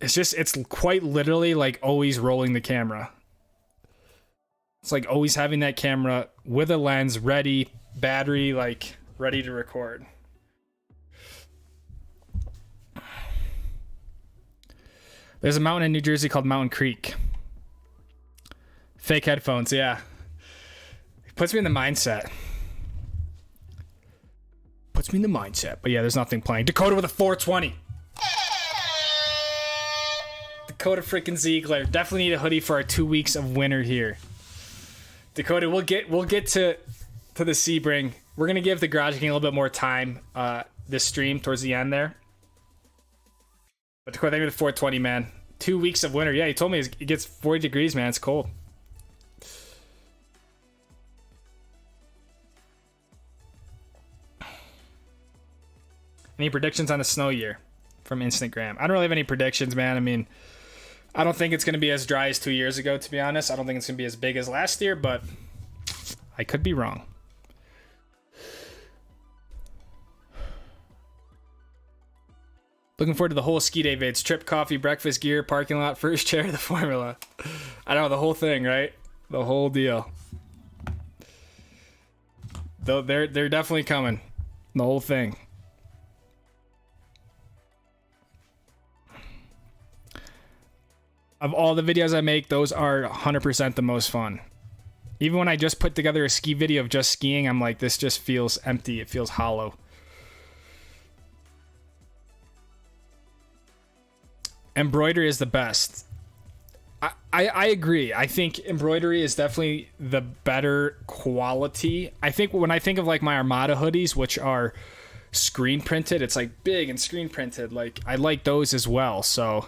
S1: it's quite literally like always rolling the camera. It's like always having that camera with a lens ready, battery, like ready to record. There's a mountain in New Jersey called Mountain Creek. Fake headphones, yeah. It puts me in the mindset. But yeah, there's nothing playing. Dakota with a 420. Dakota freaking Ziegler. Definitely need a hoodie for our 2 weeks of winter here. Dakota, we'll get to the Sebring. We're gonna give the Garage King a little bit more time this stream towards the end there. But Dakota, thank you for the 420, man. 2 weeks of winter. Yeah, he told me it gets 40 degrees, man. It's cold. Any predictions on the snow year from Instagram? I don't really have any predictions, man. I mean, I don't think it's going to be as dry as 2 years ago, to be honest. I don't think it's going to be as big as last year, but I could be wrong. Looking forward to the whole ski day vids. Trip, coffee, breakfast, gear, parking lot, first chair, the formula. I know, the whole thing, right? The whole deal. Though they're definitely coming. The whole thing. Of all the videos I make, those are 100% the most fun. Even when I just put together a ski video of just skiing, I'm like, this just feels empty. It feels hollow. Embroidery is the best. I agree. I think embroidery is definitely the better quality. I think when I think of like my Armada hoodies, which are screen printed, it's like big and screen printed. Like, I like those as well, so...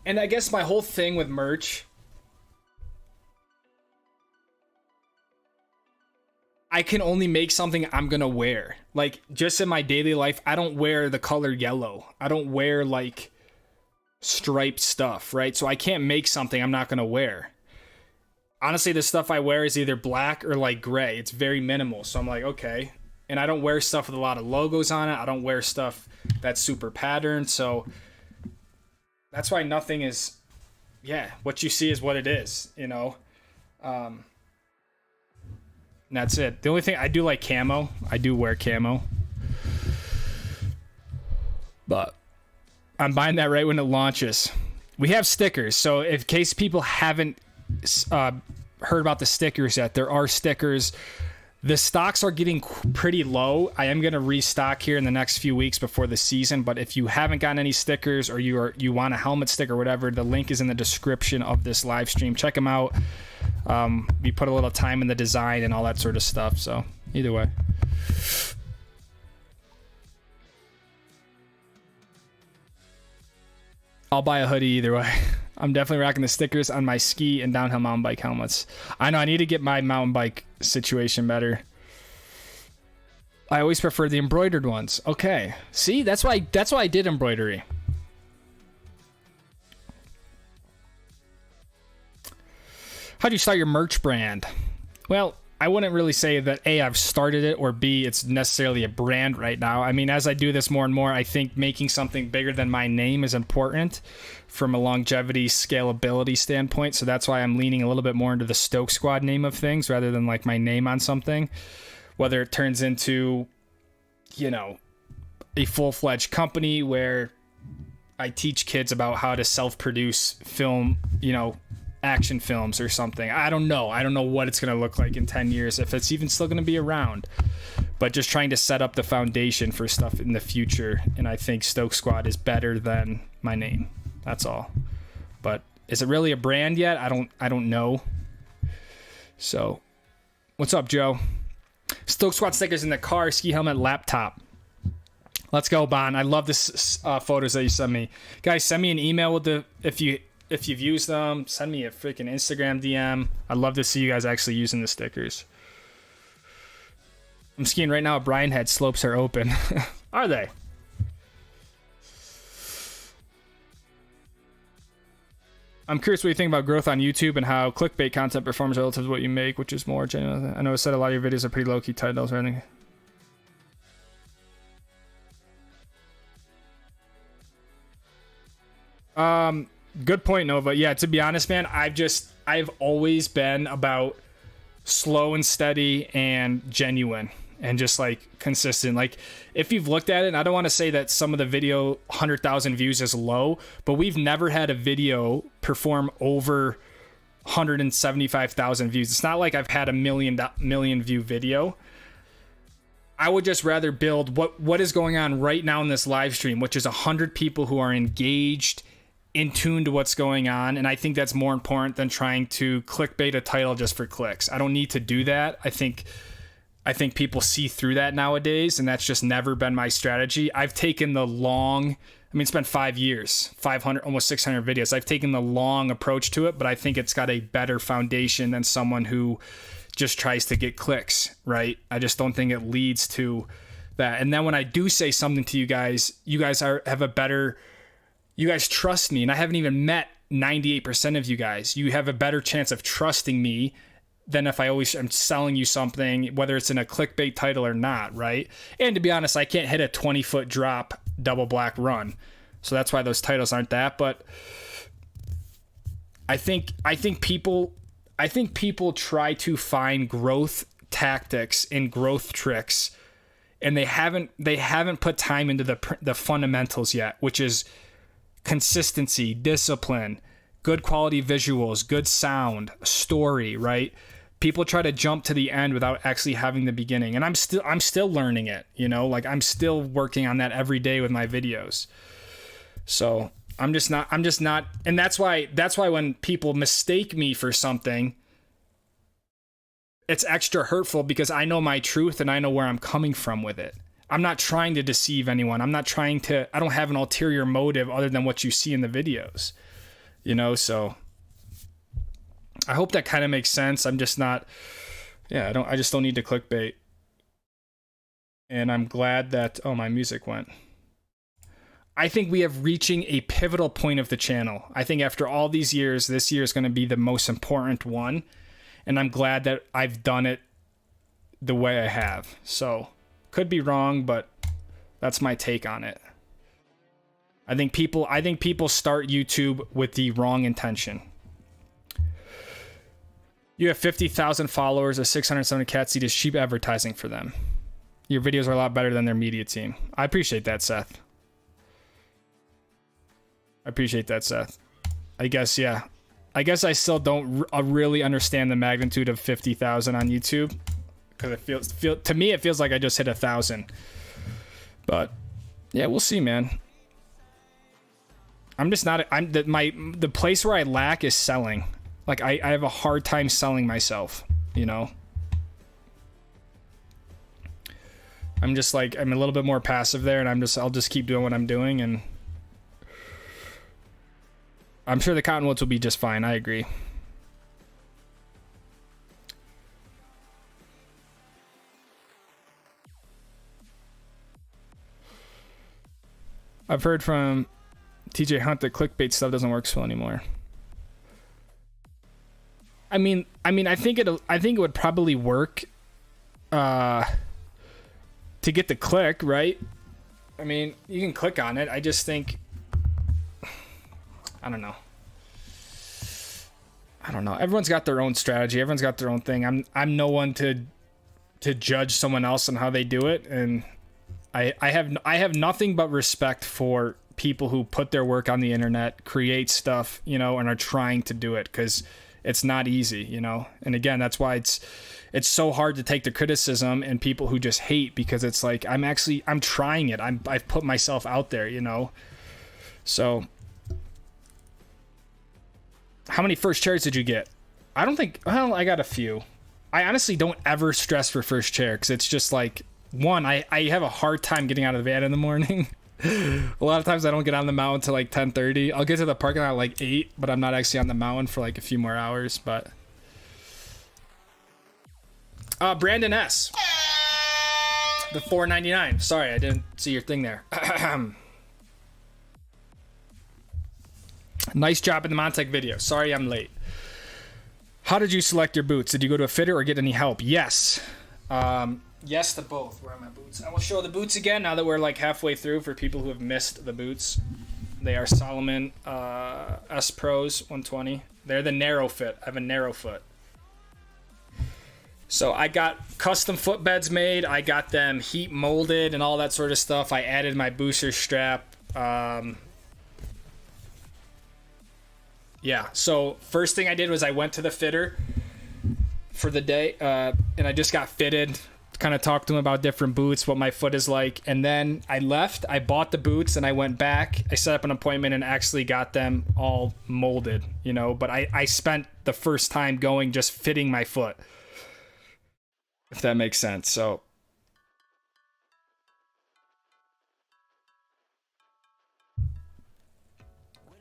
S1: And I guess my whole thing with merch, I can only make something I'm gonna wear. Like, just in my daily life, I don't wear the color yellow. I don't wear like striped stuff, right? So I can't make something I'm not gonna wear. Honestly, the stuff I wear is either black or like gray. It's very minimal. So I'm like, okay. And I don't wear stuff with a lot of logos on it. I don't wear stuff that's super patterned. So that's why nothing is, what you see is what it is, you know? And that's it. The only thing, I do like camo. I do wear camo. But I'm buying that right when it launches. We have stickers. So in case people haven't heard about the stickers yet, there are stickers. The stocks are getting pretty low. I am going to restock here in the next few weeks before the season, but if you haven't gotten any stickers or you want a helmet sticker or whatever, the link is in the description of this live stream. Check them out. We put a little time in the design and all that sort of stuff, so either way. I'll buy a hoodie either way. I'm definitely rocking the stickers on my ski and downhill mountain bike helmets. I know I need to get my mountain bike situation better. I always prefer the embroidered ones. Okay. See, that's why I did embroidery. How do you start your merch brand? Well, I wouldn't really say that A, I've started it, or B, it's necessarily a brand right now. I mean, as I do this more and more, I think making something bigger than my name is important from a longevity, scalability standpoint. So that's why I'm leaning a little bit more into the Stoke Squad name of things rather than like my name on something. Whether it turns into, you know, a full-fledged company where I teach kids about how to self-produce film, you know, action films or something. I don't know. I don't know what it's going to look like in 10 years, if it's even still going to be around. But just trying to set up the foundation for stuff in the future. And I think Stoke Squad is better than my name. That's all. But is it really a brand yet? I don't know. So, what's up, Joe? Stoke Squad stickers in the car, ski helmet, laptop. Let's go, Bon. I love this photos that you sent me. Guys, send me an email with the if you've used them, send me a freaking Instagram DM. I'd love to see you guys actually using the stickers. I'm skiing right now at Brian Head. Slopes are open. Are they? I'm curious what you think about growth on YouTube and how clickbait content performs relative to what you make, which is more genuine. I know it said a lot of your videos are pretty low-key titles or anything. Good point, Nova. Yeah, to be honest, man, I've always been about slow and steady and genuine and just like consistent. Like, if you've looked at it, and I don't want to say that some of the video 100,000 views is low, but we've never had a video perform over 175,000 views. It's not like I've had a million view video. I would just rather build what is going on right now in this live stream, which is 100 people who are engaged, in tune to what's going on, and I think that's more important than trying to clickbait a title just for clicks. I don't need to do that. I think people see through that nowadays, and that's just never been my strategy. I've taken the long, I mean, it's been 5 years, 500, almost 600 videos. I've taken the long approach to it, but I think it's got a better foundation than someone who just tries to get clicks, right? I just don't think it leads to that. And then when I do say something to you guys have a better, you guys trust me, and I haven't even met 98% of you guys. You have a better chance of trusting me than if I'm selling you something, whether it's in a clickbait title or not, right? And to be honest, I can't hit a 20-foot drop double black run, so that's why those titles aren't that. But I think people try to find growth tactics and growth tricks, and they haven't put time into the fundamentals yet, which is consistency, discipline, good quality visuals, good sound, story, right? People try to jump to the end without actually having the beginning. And I'm still learning it, you know, like I'm still working on that every day with my videos. So I'm just not, and that's why when people mistake me for something, it's extra hurtful because I know my truth and I know where I'm coming from with it. I'm not trying to deceive anyone. I don't have an ulterior motive other than what you see in the videos, you know? So I hope that kind of makes sense. I'm just not, Yeah, I just don't need to clickbait. And I'm glad that, oh, my music went. I think we have reaching a pivotal point of the channel. I think after all these years, this year is going to be the most important one. And I'm glad that I've done it the way I have. So, could be wrong, but that's my take on it. I think people start YouTube with the wrong intention. You have 50,000 followers, a 670 cat seat is cheap advertising for them. Your videos are a lot better than their media team. I appreciate that, Seth. I guess, yeah. I guess I still don't really understand the magnitude of 50,000 on YouTube. Because to me, it feels like I just hit 1,000. But, yeah, we'll see, man. I'm just not... the place where I lack is selling. Like, I have a hard time selling myself, you know? I'm just like, I'm a little bit more passive there, and I'll just keep doing what I'm doing, and I'm sure the Cottonwoods will be just fine. I agree. I've heard from TJ Hunt that clickbait stuff doesn't work so anymore. I mean, I think it would probably work to get the click, right? I mean, you can click on it. I just think, I don't know. Everyone's got their own strategy. Everyone's got their own thing. I'm no one to judge someone else on how they do it, and I have nothing but respect for people who put their work on the internet, create stuff, you know, and are trying to do it, because it's not easy, you know. And again, that's why it's so hard to take the criticism and people who just hate, because it's like, I'm trying it. I've put myself out there, you know. So how many first chairs did you get? I got a few. I honestly don't ever stress for first chair, because it's just like, one, I have a hard time getting out of the van in the morning. A lot of times I don't get on the mountain until like 10:30. I'll get to the parking lot at like 8, but I'm not actually on the mountain for like a few more hours. But Brandon S, the $4.99. Sorry, I didn't see your thing there. Nice job in the Montec video. Sorry I'm late. How did you select your boots? Did you go to a fitter or get any help? Yes. Yes to both. Where are my boots? I will show the boots again now that we're like halfway through for people who have missed the boots. They are Salomon S Pros 120. They're the narrow fit. I have a narrow foot. So I got custom footbeds made. I got them heat molded and all that sort of stuff. I added my booster strap. Yeah, so first thing I did was I went to the fitter for the day, and I just got fitted, kind of talked to him about different boots, what my foot is like, and then I left, I bought the boots, and I went back, I set up an appointment and actually got them all molded, you know, but I spent the first time going just fitting my foot, if that makes sense. So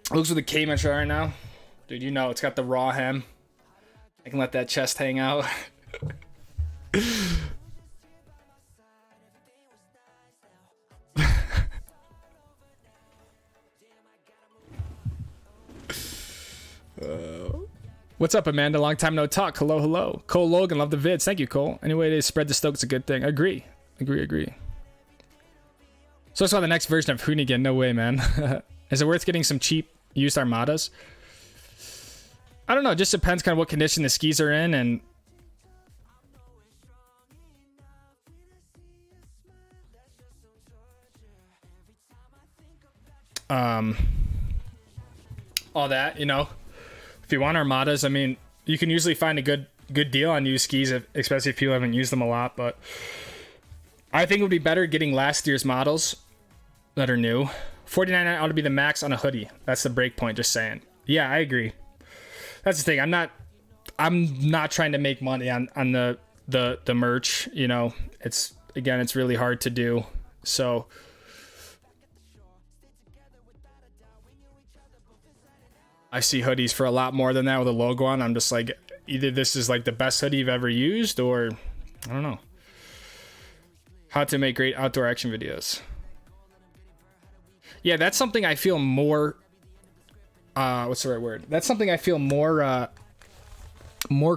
S1: looks with the Cayman shirt right now. Dude, you know, it's got the raw hem. I can let that chest hang out. What's up, Amanda? Long time no talk. Hello, hello. Cole Logan, love the vids. Thank you, Cole. Anyway, to spread the stoke, it's a good thing. Agree. So I saw the next version of Hoonigan. No way, man. Is it worth getting some cheap used Armadas? I don't know. It just depends kind of what condition the skis are in, and all that, you know. If you want Armadas, I mean, you can usually find a good deal on used skis, especially if people haven't used them a lot. But I think it would be better getting last year's models that are new. $49 ought to be the max on a hoodie. That's the break point. Just saying. Yeah, I agree. That's the thing. I'm not trying to make money on the merch. You know, it's really hard to do. So I see hoodies for a lot more than that with a logo on. I'm just like, either this is like the best hoodie you've ever used, or I don't know. How to make great outdoor action videos. Yeah, that's something I feel more, what's the right word? That's something I feel more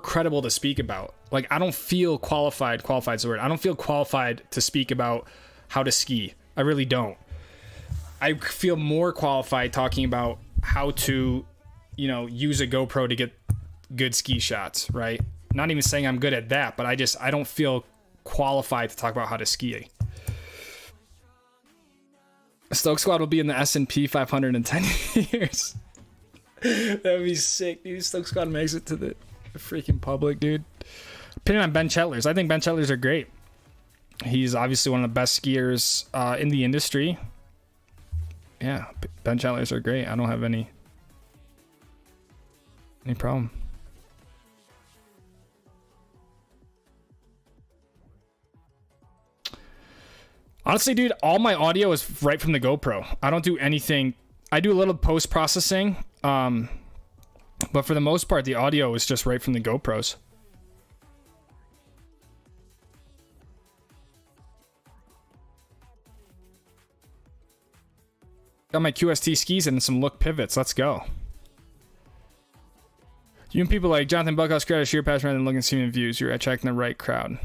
S1: credible to speak about. Like, I don't feel qualified's the word. I don't feel qualified to speak about how to ski. I really don't. I feel more qualified talking about how to, you know, use a GoPro to get good ski shots, right? Not even saying I'm good at that, but I don't feel qualified to talk about how to ski. Stoke Squad will be in the S&P 500 in 10 years. That would be sick, dude. Stoke Squad makes it to the freaking public, dude. Opinion on Ben Chetlers. I think Ben Chetlers are great. He's obviously one of the best skiers in the industry. Yeah, Ben Chetlers are great. I don't have any problem. Honestly, dude, all my audio is right from the GoPro. I don't do anything. I do a little post-processing, but for the most part, the audio is just right from the GoPros. Got my QST skis and some look pivots. Let's go. You and people like Jonathan Buckhouse create a sheer passion rather than looking at seeming views. You're attracting the right crowd.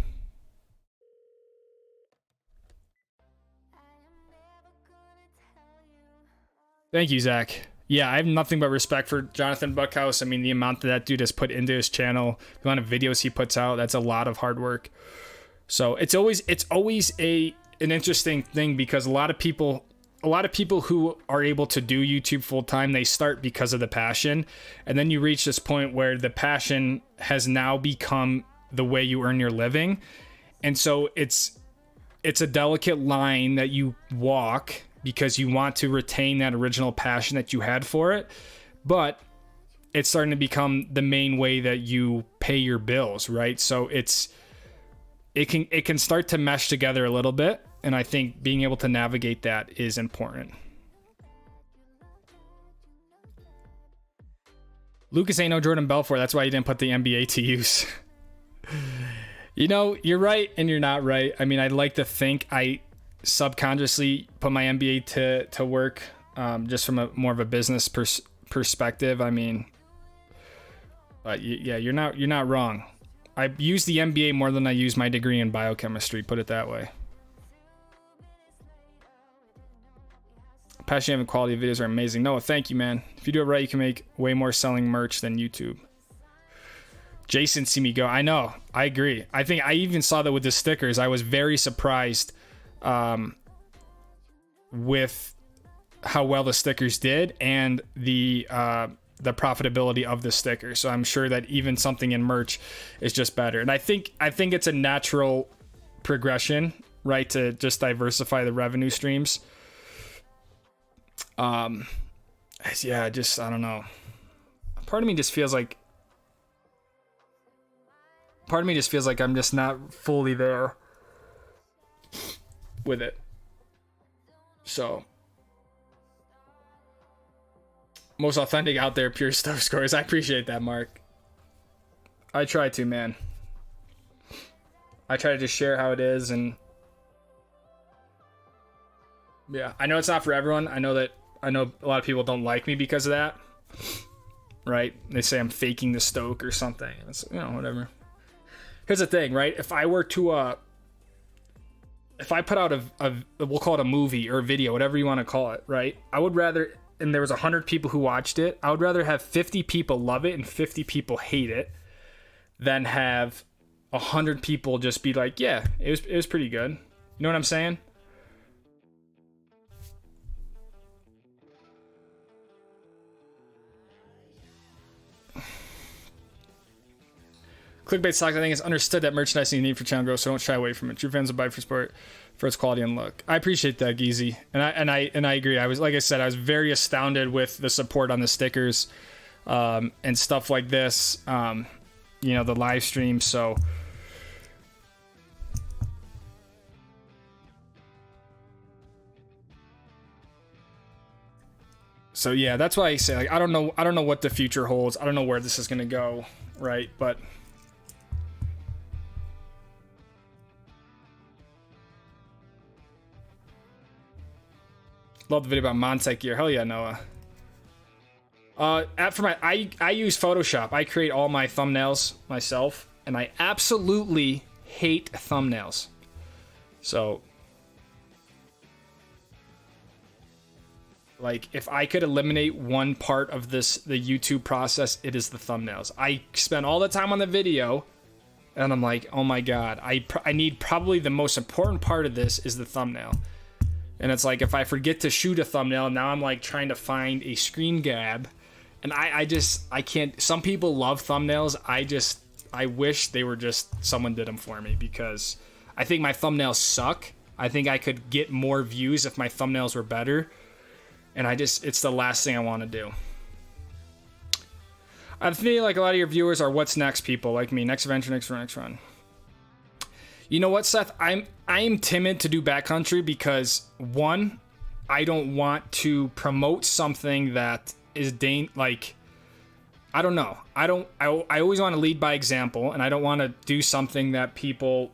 S1: Thank you, Zach. Yeah, I have nothing but respect for Jonathan Buckhouse. I mean, the amount that dude has put into his channel, the amount of videos he puts out, that's a lot of hard work. So it's always an interesting thing, because a lot of people who are able to do YouTube full time, they start because of the passion, and then you reach this point where the passion has now become the way you earn your living. And so it's a delicate line that you walk, because you want to retain that original passion that you had for it, but it's starting to become the main way that you pay your bills, right? So it can start to mesh together a little bit, and I think being able to navigate that is important. Lucas ain't no Jordan Belfort. That's why he didn't put the NBA to use. You know, you're right and you're not right. I mean, I'd like to think I subconsciously put my MBA to work, just from a more of a business perspective. I mean, but yeah, you're not wrong. I use the MBA more than I use my degree in biochemistry, put it that way. Passion and quality of videos are amazing. Noah, thank you, man. If you do it right, you can make way more selling merch than YouTube. Jason, see me go. I know. I agree. I think I even saw that with the stickers. I was very surprised with how well the stickers did, and the profitability of the stickers. So I'm sure that even something in merch is just better. And I think it's a natural progression, right, to just diversify the revenue streams. Yeah, I don't know. Part of me just feels like I'm just not fully there with it. So, most authentic out there, pure stuff scores. I appreciate that, Mark. I try to, man. I try to just share how it is, and yeah, I know it's not for everyone. I know a lot of people don't like me because of that, right? They say I'm faking the stoke or something. It's, you know, whatever. Here's the thing, right? If I were to if I put out we'll call it a movie or a video, whatever you want to call it, right? I would rather, and there was 100 people who watched it, I would rather have 50 people love it and 50 people hate it than have 100 people just be like, yeah, it was pretty good. You know what I'm saying? Clickbait stocks, I think it's understood that merchandising you need for channel growth, so don't shy away from it. True fans will buy for sport for its quality and look. I appreciate that, Geezy, and I agree. I was, like I said, I was very astounded with the support on the stickers, and stuff like this. You know, the live stream. So So yeah, that's why I say, like, I don't know what the future holds. I don't know where this is gonna go, right? But love the video about Montec gear. Hell yeah, Noah. I use Photoshop. I create all my thumbnails myself, and I absolutely hate thumbnails. So, like, if I could eliminate one part of the YouTube process, it is the thumbnails. I spend all the time on the video, and I'm like, oh my god, I need probably the most important part of this is the thumbnail. And it's like, if I forget to shoot a thumbnail, now I'm like trying to find a screen grab. And I can't. Some people love thumbnails. I wish they were just someone did them for me, because I think my thumbnails suck. I think I could get more views if my thumbnails were better. And it's the last thing I want to do. I feel like a lot of your viewers are what's next people, like me. Next adventure, next run. You know what, Seth? I'm timid to do backcountry because, one, I don't want to promote something that is like, I don't know. I always want to lead by example, and I don't want to do something that people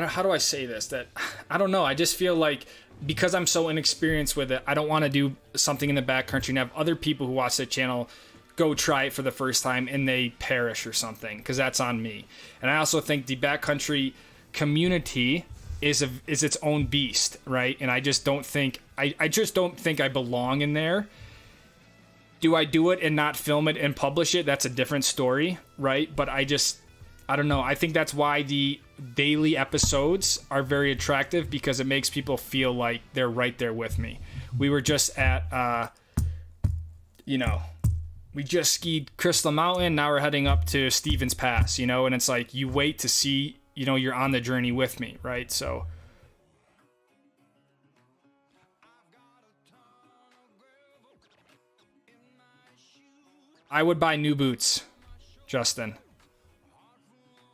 S1: how do I say this? That I don't know. I just feel like, because I'm so inexperienced with it, I don't want to do something in the backcountry and have other people who watch the channel go try it for the first time and they perish or something, because that's on me. And I also think the backcountry community is its own beast, right? And I just don't think I belong in there. Do I do it and not film it and publish it? That's a different story, right? But I don't know. I think that's why the daily episodes are very attractive, because it makes people feel like they're right there with me. We were just at we just skied Crystal Mountain. Now we're heading up to Stevens Pass, and it's like, you wait to see, you're on the journey with me, right? So I would buy new boots, Justin.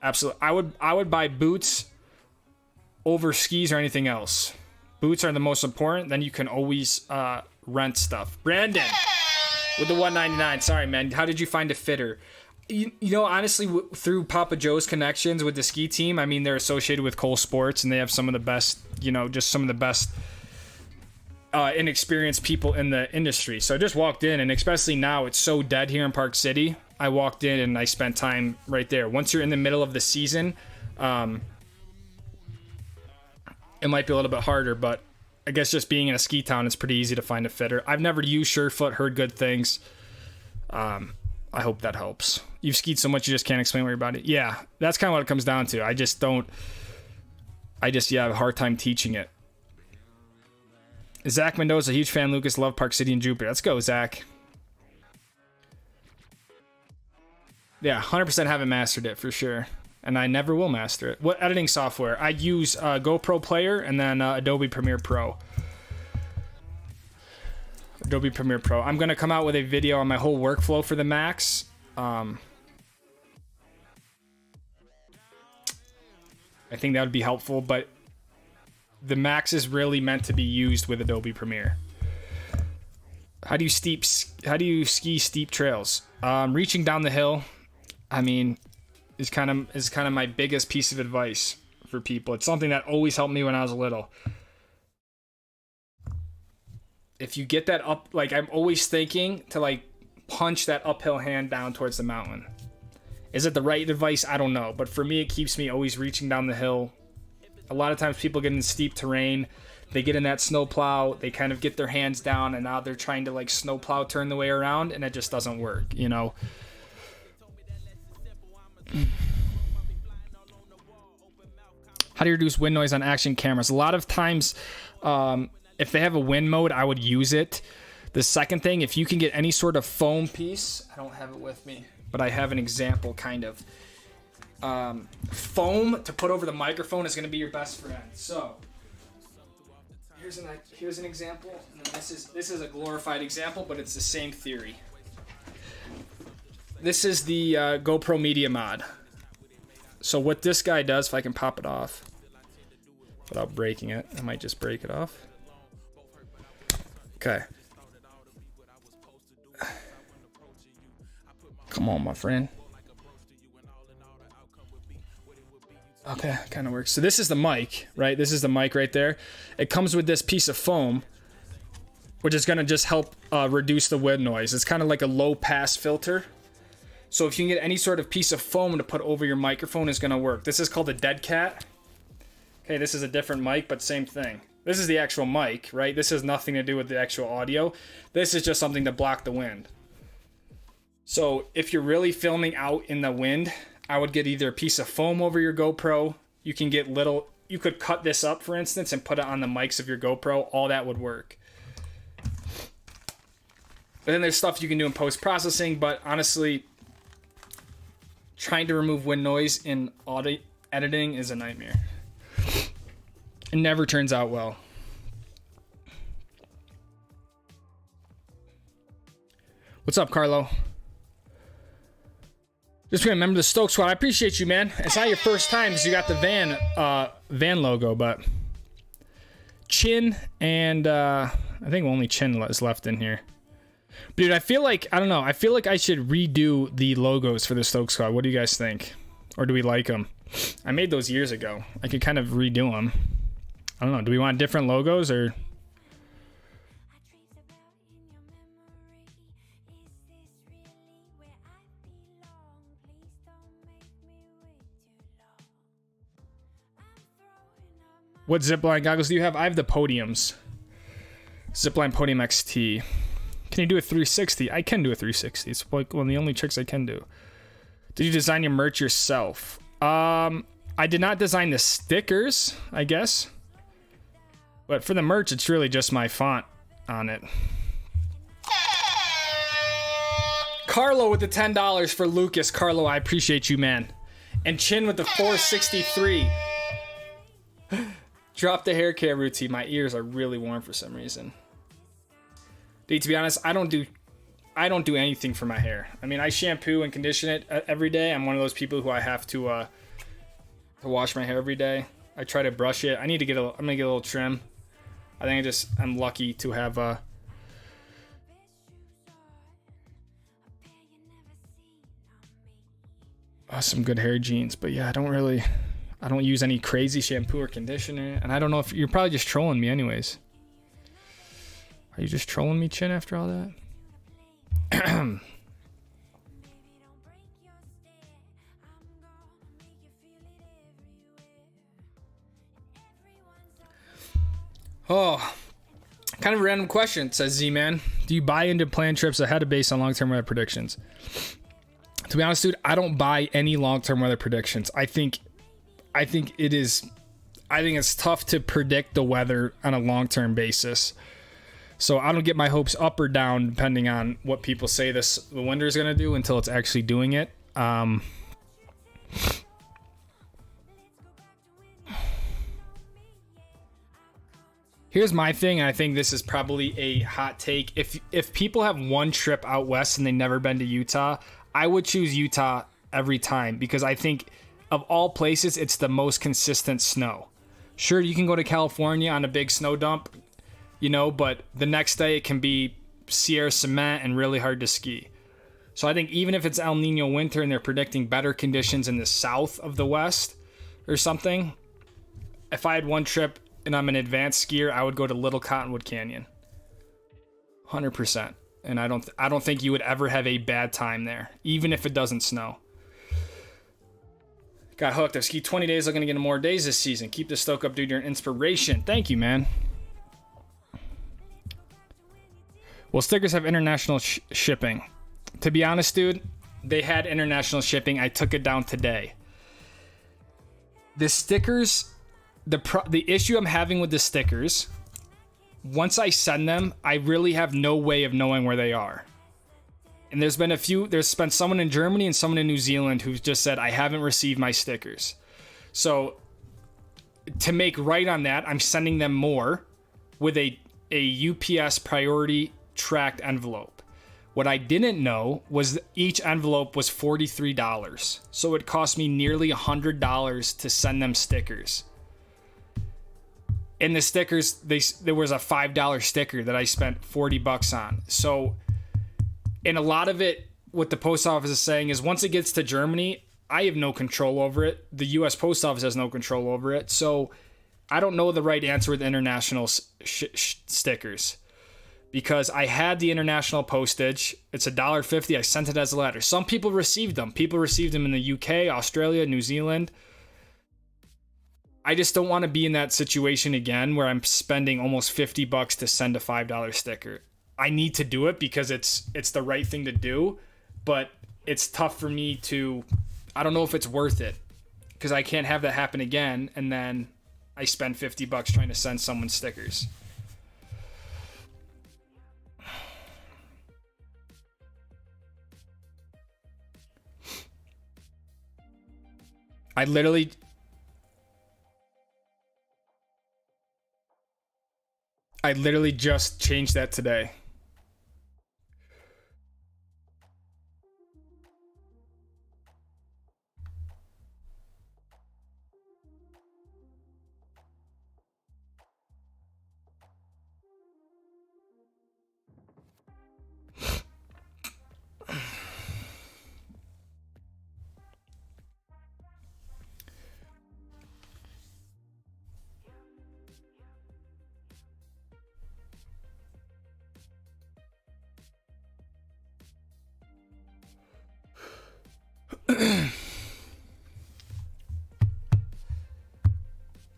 S1: Absolutely. I would buy boots over skis or anything else. Boots are the most important. Then you can always rent stuff. Brandon with the $1.99. Sorry, man. How did you find a fitter? Honestly, through Papa Joe's connections with the ski team, I mean, they're associated with Cole Sports, and they have some of the best, just some of the best inexperienced people in the industry. So I just walked in, and especially now, it's so dead here in Park City. I walked in and I spent time right there. Once you're in the middle of the season, it might be a little bit harder, but I guess just being in a ski town, it's pretty easy to find a fitter. I've never used Surefoot, heard good things. I hope that helps. You've skied so much you just can't explain what your body. Yeah, that's kind of what it comes down to. I have a hard time teaching it. Zach Mendoza, huge fan. Lucas, love Park City and Jupiter. Let's go, Zach. Yeah, 100% haven't mastered it for sure. And I never will master it. What editing software? I use GoPro Player and then Adobe Premiere Pro. Adobe Premiere Pro. I'm going to come out with a video on my whole workflow for the Max. I think that would be helpful, but the Max is really meant to be used with Adobe Premiere. How do you ski steep trails? Reaching down the hill, I mean, is kind of my biggest piece of advice for people. It's something that always helped me when I was little. If you get that up, like, I'm always thinking to like punch that uphill hand down towards the mountain. Is it the right advice? I don't know. But for me, it keeps me always reaching down the hill. A lot of times people get in steep terrain. They get in that snowplow. They kind of get their hands down, and now they're trying to like snowplow turn the way around, and it just doesn't work, How do you reduce wind noise on action cameras? A lot of times, if they have a wind mode, I would use it. The second thing, if you can get any sort of foam piece, I don't have it with me, but I have an example kind of. Foam to put over the microphone is going to be your best friend. So here's an example. And this is a glorified example, but it's the same theory. This is the GoPro Media Mod. So what this guy does, if I can pop it off, without breaking it. I might just break it off. Okay. Come on, my friend. Okay, kind of works. So this is the mic, right? This is the mic right there. It comes with this piece of foam, which is going to just help reduce the wind noise. It's kind of like a low pass filter. So if you can get any sort of piece of foam to put over your microphone, it's going to work. This is called a dead cat. Okay, this is a different mic, but same thing. This is the actual mic, right? This has nothing to do with the actual audio. This is just something to block the wind. So if you're really filming out in the wind, I would get either a piece of foam over your GoPro. You can get you could cut this up, for instance, and put it on the mics of your GoPro. All that would work. But then there's stuff you can do in post-processing, but honestly, trying to remove wind noise in audio editing is a nightmare. It never turns out well. What's up, Carlo? Just remember the Stoke Squad. I appreciate you, man. It's not your first time because you got the van logo, but Chin and I think only Chin is left in here. Dude, I feel like, I don't know. I feel like I should redo the logos for the Stoke Squad. What do you guys think? Or do we like them? I made those years ago. I could kind of redo them. I don't know. Do we want different logos or? What zipline goggles do you have? I have the Podiums. Zipline Podium XT. Can you do a 360? I can do a 360. It's like one of the only tricks I can do. Did you design your merch yourself? I did not design the stickers, I guess. But for the merch, it's really just my font on it. Carlo with the $10 for Lucas. Carlo, I appreciate you, man. And Chin with the 463. Drop the hair care routine. My ears are really warm for some reason. Dude, to be honest, I don't do anything for my hair. I mean, I shampoo and condition it every day. I'm one of those people who I have to wash my hair every day. I try to brush it. I'm gonna get a little trim. I think I'm lucky to have some good hair genes. But yeah, I don't use any crazy shampoo or conditioner. And I don't know if you're probably just trolling me anyways. Are you just trolling me, Chin, after all that? Oh, kind of a random question, says Z-Man. Do you buy into plan trips ahead of based on long-term weather predictions? To be honest, dude, I don't buy any long-term weather predictions. I think it's tough to predict the weather on a long-term basis. So I don't get my hopes up or down depending on what people say the winter is going to do until it's actually doing it. Here's my thing, and I think this is probably a hot take. If people have one trip out west and they've never been to Utah, I would choose Utah every time because I think of all places, it's the most consistent snow. Sure, you can go to California on a big snow dump, but the next day it can be Sierra cement and really hard to ski. So I think even if it's El Nino winter and they're predicting better conditions in the south of the west or something, if I had one trip and I'm an advanced skier, I would go to Little Cottonwood Canyon. 100%. And I don't think you would ever have a bad time there, even if it doesn't snow. Got hooked. I've skied 20 days. I'm going to get more days this season. Keep the stoke up, dude. You're an inspiration. Thank you, man. Well, stickers have international shipping. To be honest, dude, they had international shipping. I took it down today. The stickers, the issue I'm having with the stickers, once I send them, I really have no way of knowing where they are. And there's been someone in Germany and someone in New Zealand who's just said, I haven't received my stickers. So to make right on that, I'm sending them more with a UPS priority tracked envelope. What I didn't know was each envelope was $43. So it cost me nearly $100 to send them stickers. And the stickers, there was a $5 sticker that I spent $40 on. So, and a lot of it, what the post office is saying is once it gets to Germany, I have no control over it. The U.S. Post Office has no control over it. So I don't know the right answer with international stickers, because I had the international postage. It's $1.50. I sent it as a letter. Some people received them. People received them in the UK, Australia, New Zealand. I just don't want to be in that situation again where I'm spending almost $50 to send a $5 sticker. I need to do it because it's the right thing to do, but it's tough for me to, I don't know if it's worth it, because I can't have that happen again and then I spend $50 trying to send someone stickers. I literally just changed that today.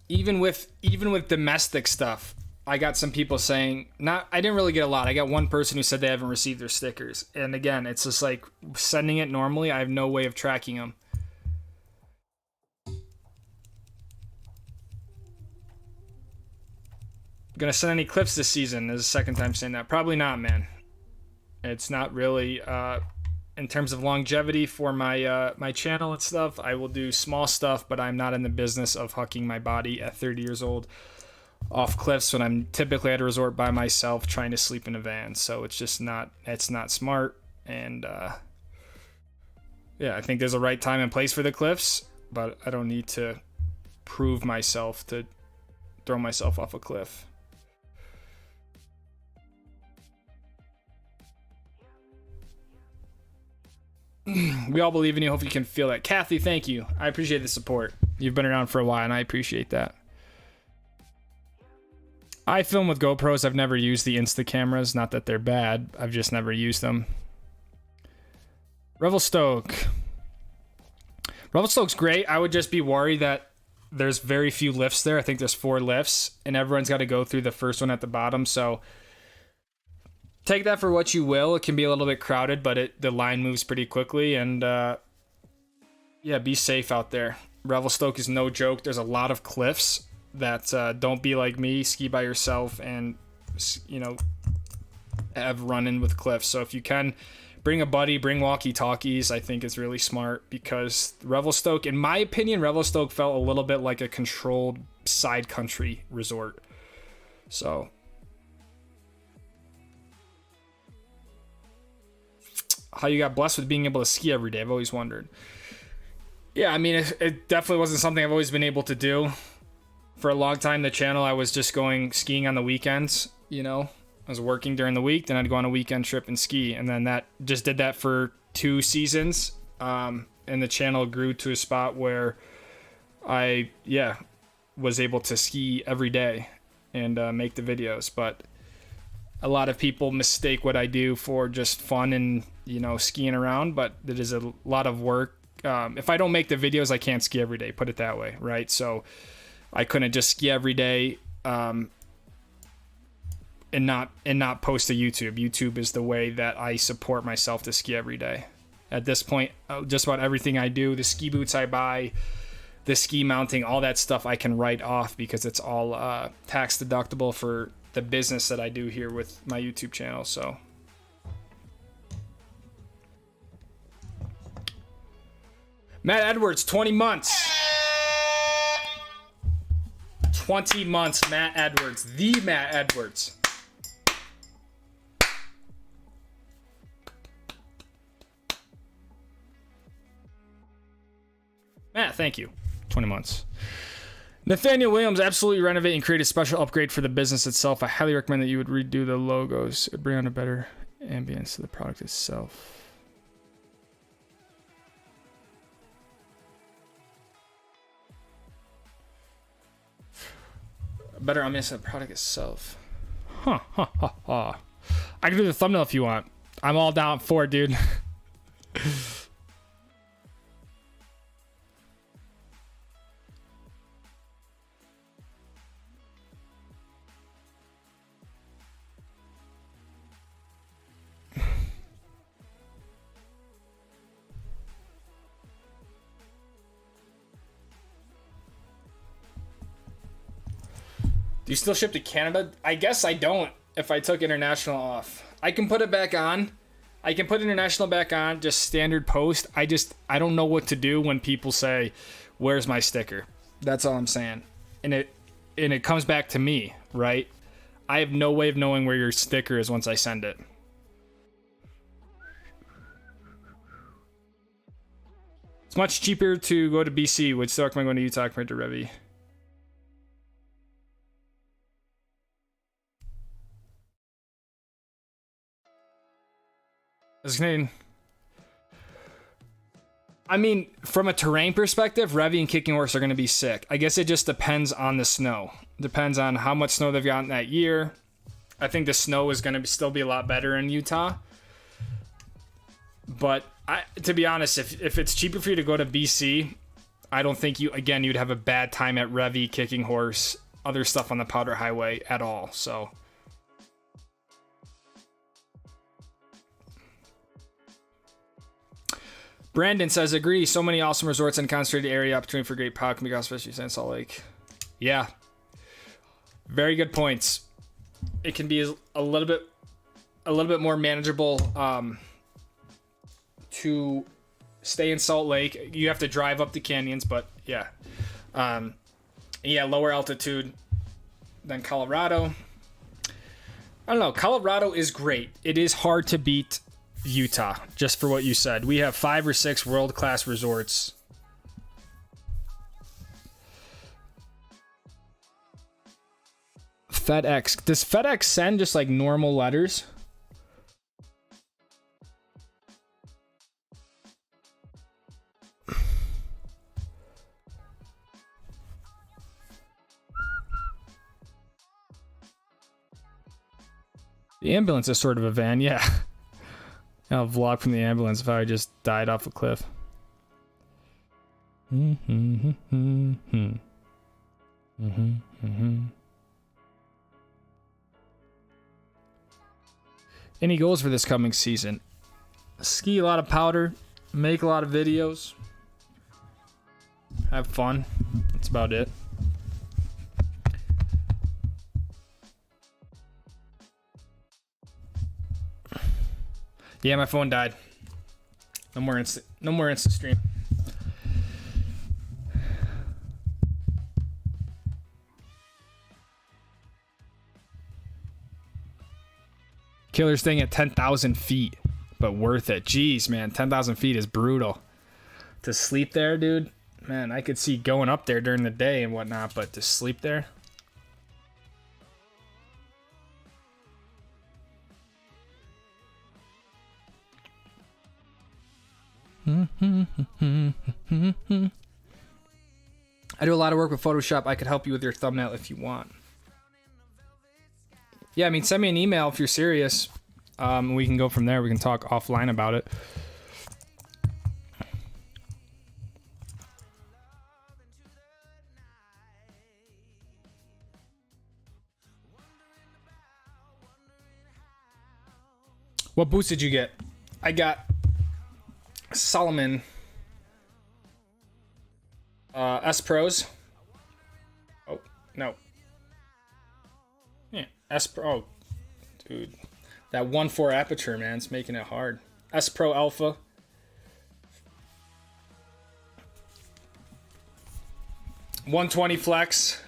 S1: Even with domestic stuff, I got some people saying, I didn't really get a lot. I got one person who said they haven't received their stickers. And again, it's just like sending it normally. I have no way of tracking them. Gonna send any clips this season? This is the second time saying that. Probably not, man. It's not really, in terms of longevity for my my channel and stuff. I will do small stuff, but I'm not in the business of hucking my body at 30 years old off cliffs when I'm typically at a resort by myself trying to sleep in a van. So it's just not smart. And yeah, I think there's a right time and place for the cliffs, but I don't need to prove myself to throw myself off a cliff. We all believe in you. Hope you can feel that. Kathy, thank you. I appreciate the support. You've been around for a while, and I appreciate that. I film with GoPros. I've never used the Insta cameras. Not that they're bad. I've just never used them. Revelstoke. Revelstoke's great. I would just be worried that there's very few lifts there. I think there's 4 lifts, and everyone's got to go through the first one at the bottom, so take that for what you will. It can be a little bit crowded, but the line moves pretty quickly. And yeah, be safe out there. Revelstoke is no joke. There's a lot of cliffs that don't be like me. Ski by yourself and, have run-in with cliffs. So if you can, bring a buddy, bring walkie-talkies. I think it's really smart because Revelstoke, in my opinion, Revelstoke felt a little bit like a controlled side country resort. So how you got blessed with being able to ski every day, I've always wondered. Yeah, I mean, it definitely wasn't something I've always been able to do. For a long time, the channel, I was just going skiing on the weekends, I was working during the week, then I'd go on a weekend trip and ski, and then that just did that for 2 seasons, and the channel grew to a spot where I, was able to ski every day and make the videos, but a lot of people mistake what I do for just fun and, skiing around, but it is a lot of work. If I don't make the videos, I can't ski every day, put it that way, right? So I couldn't just ski every day and not post to YouTube. YouTube is the way that I support myself to ski every day. At this point, just about everything I do, the ski boots I buy, the ski mounting, all that stuff I can write off because it's all tax deductible for the business that I do here with my YouTube channel. So Matt Edwards, 20 months. 20 months, Matt Edwards. The Matt Edwards. Matt, thank you. 20 months. Nathaniel Williams, absolutely renovate and create a special upgrade for the business itself. I highly recommend that you would redo the logos. It would bring on a better ambience to the product itself. A better ambience to the product itself. Huh. I can do the thumbnail if you want. I'm all down for it, dude. Do you still ship to Canada? I guess I don't if I took international off. I can put it back on. I can put international back on, just standard post. I don't know what to do when people say, "Where's my sticker?" That's all I'm saying. And it comes back to me, right? I have no way of knowing where your sticker is once I send it. It's much cheaper to go to BC. Would still recommend going to Utah compared to Revy. As Canadian, I mean, from a terrain perspective, Revy and Kicking Horse are going to be sick. I guess it just depends on the snow. Depends on how much snow they've gotten that year. I think the snow is going to still be a lot better in Utah. But to be honest, if it's cheaper for you to go to BC, I don't think you'd have a bad time at Revy, Kicking Horse, other stuff on the Powder Highway at all. So. Brandon says, agree. So many awesome resorts and concentrated area. Opportunity for great pod can be got, especially in Salt Lake. Yeah. Very good points. It can be a little bit more manageable to stay in Salt Lake. You have to drive up the canyons, but yeah. Lower altitude than Colorado. I don't know. Colorado is great. It is hard to beat Utah, just for what you said. We have 5 or 6 world-class resorts. FedEx. Does FedEx send just like normal letters? The ambulance is sort of a van, yeah. I'll vlog from the ambulance if I just died off a cliff. Any goals for this coming season? Ski a lot of powder, make a lot of videos, have fun. That's about it. Yeah, my phone died. No more instant stream. Killer's thing at 10,000 feet, but worth it. Jeez, man, 10,000 feet is brutal. To sleep there, dude, man, I could see going up there during the day and whatnot, but to sleep there. I do a lot of work with Photoshop. I could help you with your thumbnail if you want. Yeah, I mean, send me an email if you're serious. We can go from there. We can talk offline about it. What boots did you get? I got Salomon S Pros. Oh, no. Yeah, S Pro. Oh, dude. That 1.4 aperture, man, it's making it hard. S Pro Alpha. $120 flex.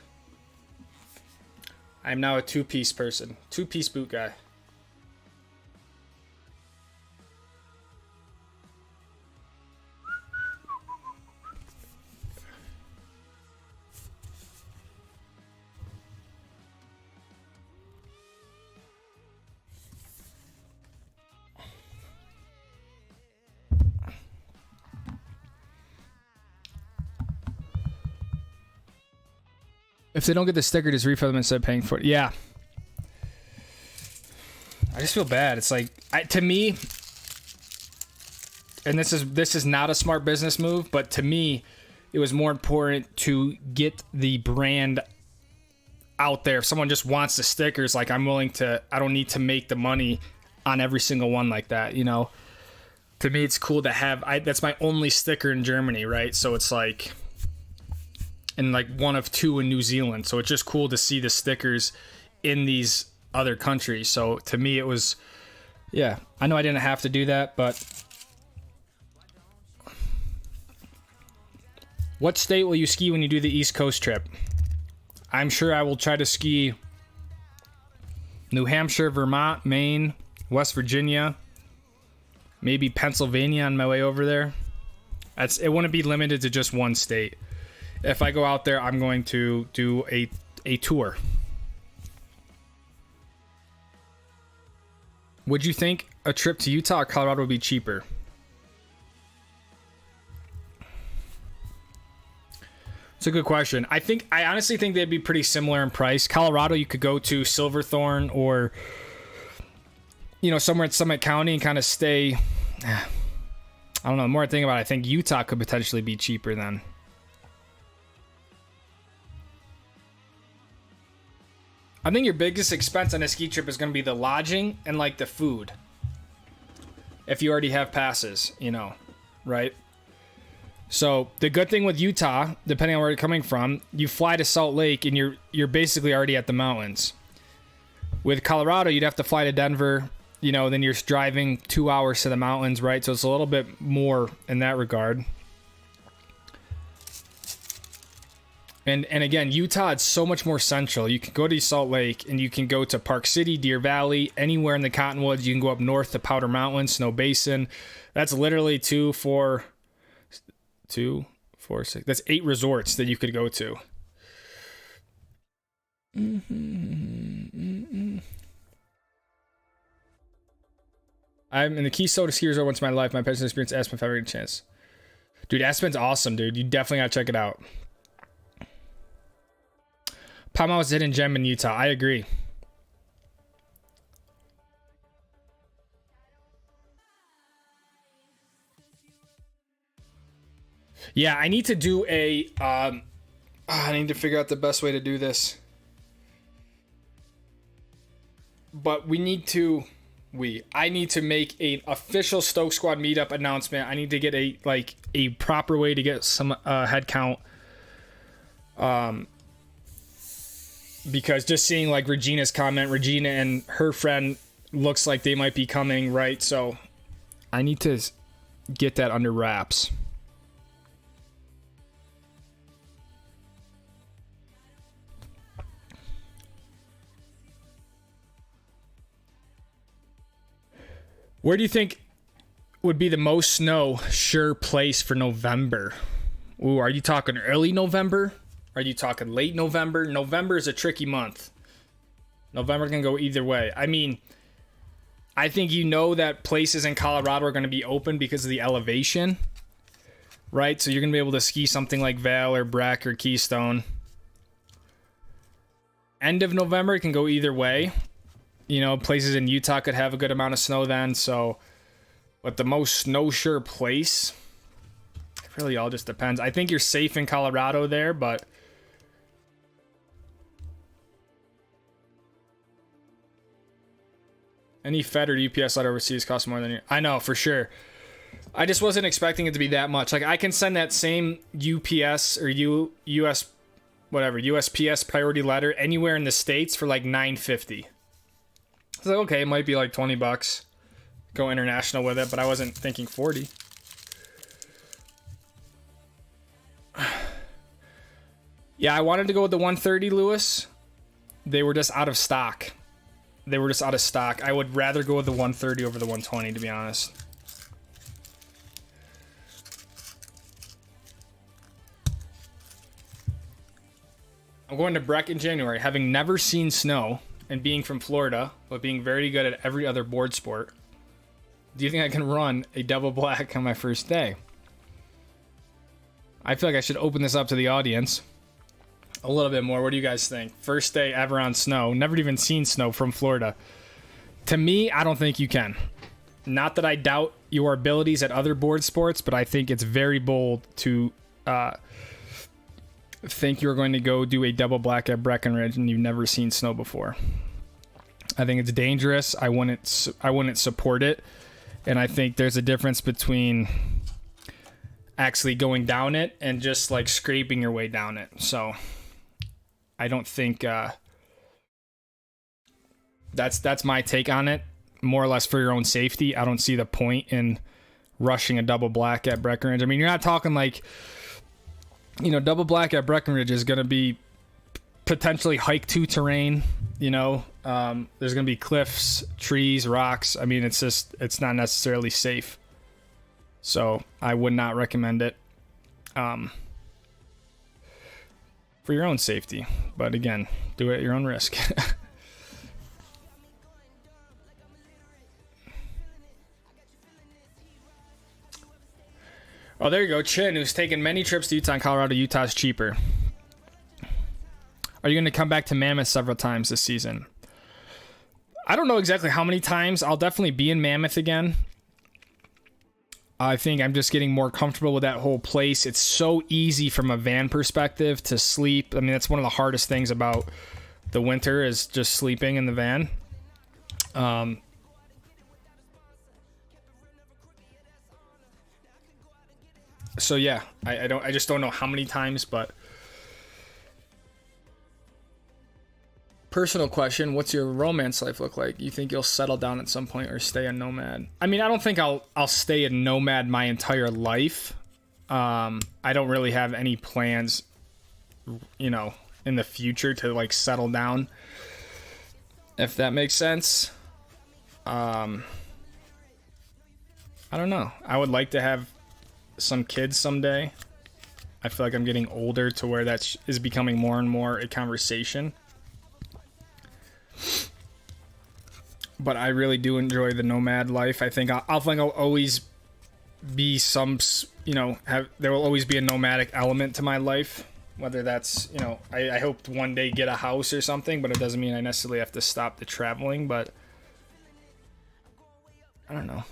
S1: I'm now a two-piece person. Two-piece boot guy. If they don't get the sticker, just refund them instead of paying for it. Yeah. I just feel bad. It's like, to me, and this is not a smart business move, but to me, it was more important to get the brand out there. If someone just wants the stickers, like I don't need to make the money on every single one like that, you know? To me, it's cool to have, that's my only sticker in Germany, right? So it's like, and like one of two in New Zealand. So it's just cool to see the stickers in these other countries. So to me, it was, yeah, I know I didn't have to do that, but what state will you ski when you do the East Coast trip? I'm sure I will try to ski New Hampshire, Vermont, Maine, West Virginia, maybe Pennsylvania on my way over there. It wouldn't be limited to just one state. If I go out there, I'm going to do a tour. Would you think a trip to Utah or Colorado would be cheaper? It's a good question. I honestly think they'd be pretty similar in price. Colorado, you could go to Silverthorne or, you know, somewhere in Summit County and kind of stay. I don't know. The more I think about it, I think Utah could potentially be cheaper then. I think your biggest expense on a ski trip is going to be the lodging and like the food. If you already have passes, you know, right? So the good thing with Utah, depending on where you're coming from, you fly to Salt Lake and you're basically already at the mountains. With Colorado, you'd have to fly to Denver, you know, then you're driving 2 hours to the mountains, right? So it's a little bit more in that regard. And again, Utah, it's so much more central. You can go to Salt Lake and you can go to Park City, Deer Valley, anywhere in the Cottonwoods. You can go up north to Powder Mountain, Snow Basin. That's literally 2, 4, 6. That's 8 resorts that you could go to. I'm in the Keystone ski resort once in my life. My personal experience, Aspen, if I ever get a chance. Dude, Aspen's awesome, dude. You definitely gotta check it out. Palm Mountain's a hidden gem in Utah. I agree. Yeah, I need to do a... I need to figure out the best way to do this. But I need to make an official Stoke Squad meetup announcement. I need to get a proper way to get some head count. Because just seeing like Regina's comment, Regina and her friend looks like they might be coming, right? So I need to get that under wraps. Where do you think would be the most snow sure place for November? Ooh, are you talking early November? Are you talking late November? November is a tricky month. November can go either way. I mean, I think you know that places in Colorado are going to be open because of the elevation, right? So you're going to be able to ski something like Vail or Breck or Keystone. End of November, it can go either way. You know, places in Utah could have a good amount of snow then. So, but the most snow sure place, it really all just depends. I think you're safe in Colorado there, but any Fed or UPS letter overseas costs more than you. I know, for sure. I just wasn't expecting it to be that much. Like, I can send that same UPS or US, whatever, USPS priority letter anywhere in the States for like $9.50. It's like, okay, it might be like $20. Go international with it, but I wasn't thinking 40. Yeah, I wanted to go with the 130, Lewis. They were just out of stock. I would rather go with the 130 over the 120, to be honest. I'm going to Breck in January, having never seen snow and being from Florida, but being very good at every other board sport. Do you think I can run a double black on my first day? I feel like I should open this up to the audience. A little bit more. What do you guys think? First day ever on snow. Never even seen snow from Florida. To me, I don't think you can. Not that I doubt your abilities at other board sports, but I think it's very bold to think you're going to go do a double black at Breckenridge and you've never seen snow before. I think it's dangerous. I wouldn't support it. And I think there's a difference between actually going down it and just like scraping your way down it. So I don't think that's my take on it. More or less for your own safety. I don't see the point in rushing a double black at Breckenridge. I mean, you're not talking like, you know, double black at Breckenridge is going to be potentially hike to terrain. You know, there's going to be cliffs, trees, rocks. I mean, it's not necessarily safe. So I would not recommend it for your own safety. But again, do it at your own risk. Oh, there you go. Chin, who's taken many trips to Utah and Colorado. Utah's cheaper. Are you going to come back to Mammoth several times this season? I don't know exactly how many times. I'll definitely be in Mammoth again. I think I'm just getting more comfortable with that whole place. It's so easy from a van perspective to sleep. I mean, that's one of the hardest things about the winter is just sleeping in the van. So yeah, I just don't know how many times, but personal question, what's your romance life look like? You think you'll settle down at some point or stay a nomad? I mean, I don't think I'll stay a nomad my entire life. I don't really have any plans, you know, in the future to like settle down, if that makes sense. I don't know. I would like to have some kids someday. I feel like I'm getting older to where that is becoming more and more a conversation. But I really do enjoy the nomad life. I think I'll always be some, you know, there will always be a nomadic element to my life. Whether that's, you know, I hope to one day get a house or something, but it doesn't mean I necessarily have to stop the traveling. But I don't know.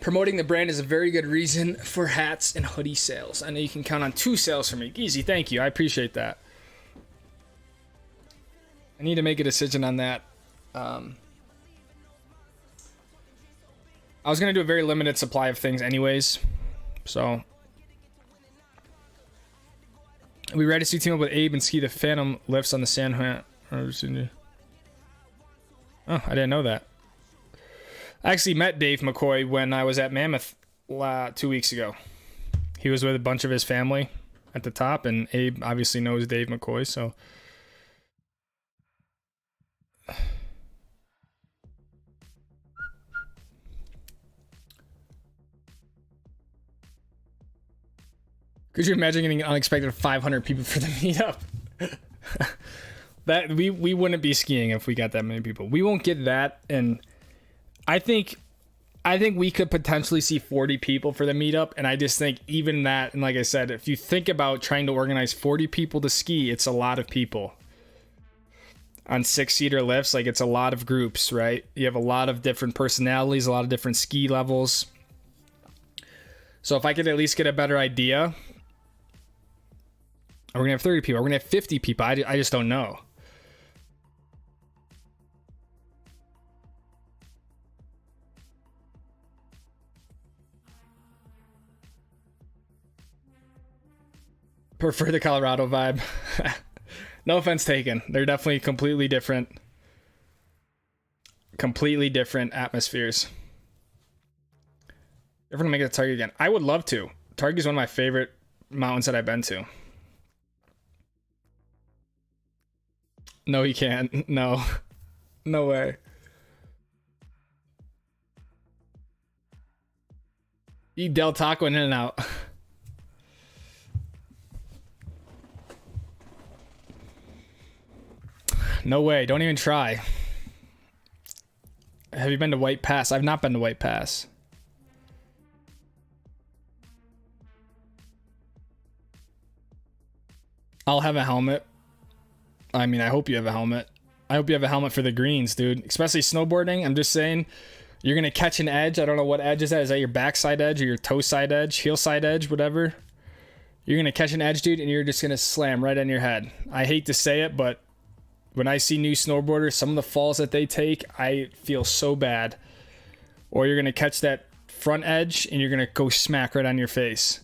S1: Promoting the brand is a very good reason for hats and hoodie sales. I know you can count on 2 sales from me. Easy, thank you. I appreciate that. I need to make a decision on that. I was going to do a very limited supply of things anyways. So. Are we ready to team up with Abe and ski the Phantom lifts on the San Juan? Oh, I didn't know that. I actually met Dave McCoy when I was at Mammoth 2 weeks ago. He was with a bunch of his family at the top, and Abe obviously knows Dave McCoy, so. Could you imagine getting an unexpected 500 people for the meetup? That we wouldn't be skiing if we got that many people. We won't get that, and I think we could potentially see 40 people for the meetup, and I just think even that, and like I said, if you think about trying to organize 40 people to ski, it's a lot of people. On 6-seater lifts, like it's a lot of groups, right? You have a lot of different personalities, a lot of different ski levels. So if I could at least get a better idea, are we gonna have 30 people? Are we gonna have 50 people? I just don't know. Prefer the Colorado vibe. No offense taken. They're definitely completely different atmospheres. Ever gonna make it to Target again? I would love to. Target is one of my favorite mountains that I've been to. No, he can't. No. No way. Eat Del Taco in and out. No way. Don't even try. Have you been to White Pass? I've not been to White Pass. I'll have a helmet. I mean, I hope you have a helmet. I hope you have a helmet for the greens, dude. Especially snowboarding. I'm just saying, you're going to catch an edge. I don't know what edge is that. Is that your backside edge or your toe side edge, heel side edge, whatever? You're going to catch an edge, dude, and you're just going to slam right on your head. I hate to say it, but when I see new snowboarders, some of the falls that they take, I feel so bad. Or you're going to catch that front edge, and you're going to go smack right on your face.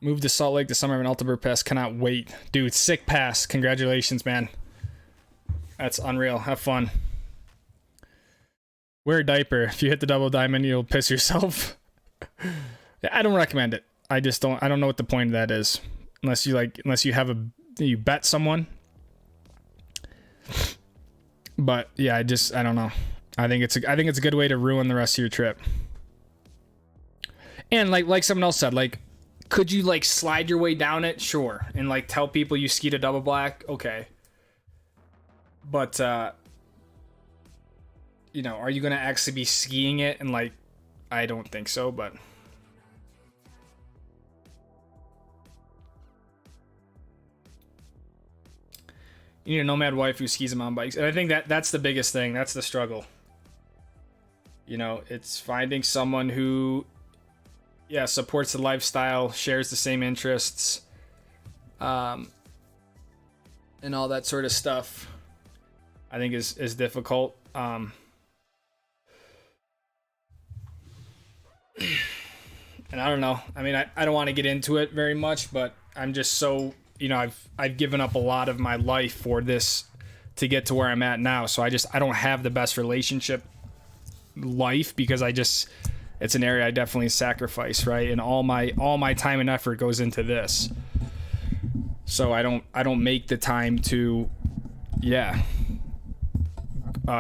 S1: Moved to Salt Lake this summer of an Altabur Pass. Cannot wait. Dude, sick pass. Congratulations, man. That's unreal. Have fun. Wear a diaper. If you hit the double diamond, you'll piss yourself. I don't recommend it. I don't know what the point of that is. Unless you bet someone. But yeah, I don't know. I think it's a good way to ruin the rest of your trip. And like someone else said, like, could you like slide your way down it? Sure. And like tell people you skied a double black? Okay. But you know, are you gonna actually be skiing it? And like, I don't think so, but you need a nomad wife who skis them on bikes. And I think that's the biggest thing. That's the struggle. You know, it's finding someone who supports the lifestyle, shares the same interests, and all that sort of stuff. I think is difficult. And I don't know. I mean, I don't want to get into it very much, but I'm just so, you know, I've given up a lot of my life for this to get to where I'm at now. So I don't have the best relationship life because it's an area I definitely sacrifice, right? And all my time and effort goes into this. So I don't make the time to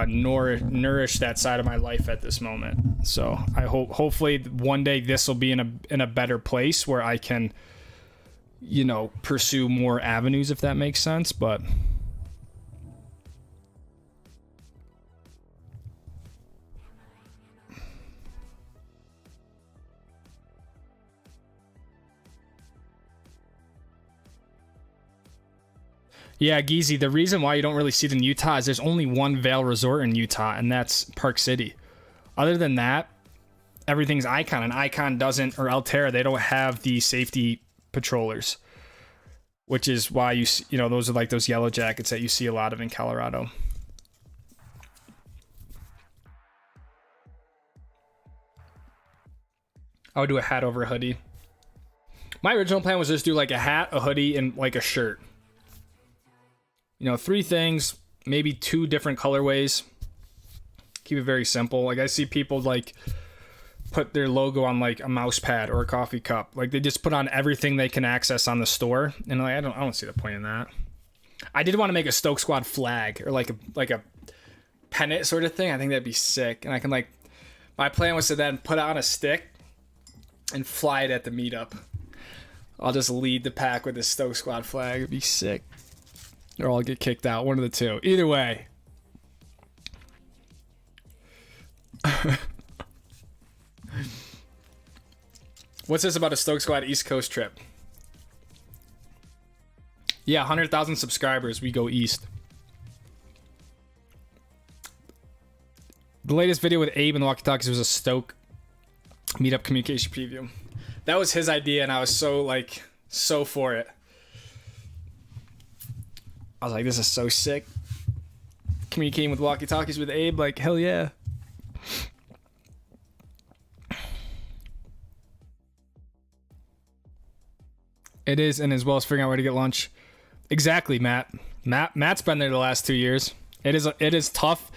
S1: nourish that side of my life at this moment. So I hopefully one day this will be in a better place where I can, you know, pursue more avenues, if that makes sense. But yeah, Geezy, the reason why you don't really see it in Utah is there's only one Vail resort in Utah, and that's Park City. Other than that, everything's Icon, and Icon doesn't, or Alterra, they don't have the safety patrollers, which is why you know, those are like those yellow jackets that you see a lot of in Colorado. I would do a hat over a hoodie. My original plan was just do like a hat, a hoodie, and like a shirt. You know, 3 things, maybe 2 different colorways. Keep it very simple. Like I see people like put their logo on like a mouse pad or a coffee cup. Like they just put on everything they can access on the store. And like I don't see the point in that. I did want to make a Stoke Squad flag or like a pennant sort of thing. I think that'd be sick. And I can like, my plan was to then put it on a stick and fly it at the meetup. I'll just lead the pack with this Stoke Squad flag. It'd be sick. Or I'll get kicked out. One of the two. Either way. What's this about a Stoke Squad East Coast trip? Yeah, 100,000 subscribers. We go east. The latest video with Abe and the walkie-talkies was a Stoke meetup communication preview. That was his idea, and I was so for it. I was like, this is so sick. Communicating with walkie-talkies with Abe, like, hell yeah. It is, and as well as figuring out where to get lunch. Exactly, Matt. Matt's been there the last 2 years. It is tough.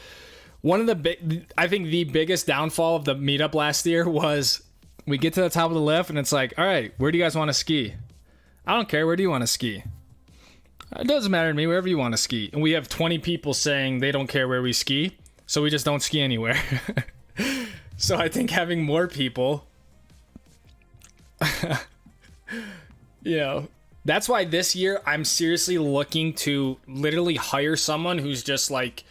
S1: One of the I think the biggest downfall of the meetup last year was we get to the top of the lift and it's like, all right, where do you guys want to ski? I don't care. Where do you want to ski? It doesn't matter to me, wherever you want to ski. And we have 20 people saying they don't care where we ski, so we just don't ski anywhere. So I think having more people, you know, that's why this year I'm seriously looking to literally hire someone who's just like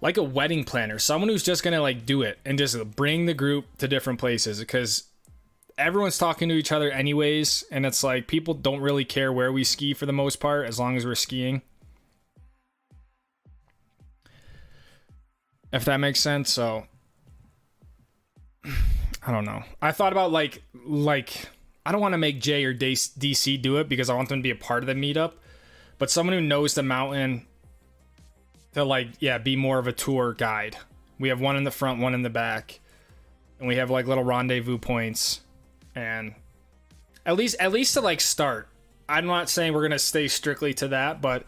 S1: a wedding planner, someone who's just gonna like do it and just bring the group to different places, because everyone's talking to each other anyways, and it's like people don't really care where we ski for the most part as long as we're skiing, if that makes sense. So I don't know, I thought about like I don't want to make Jay or DC do it because I want them to be a part of the meetup, but someone who knows the mountain to like, yeah, be more of a tour guide. We have one in the front, one in the back, and we have like little rendezvous points, and at least to like start. I'm not saying we're going to stay strictly to that, but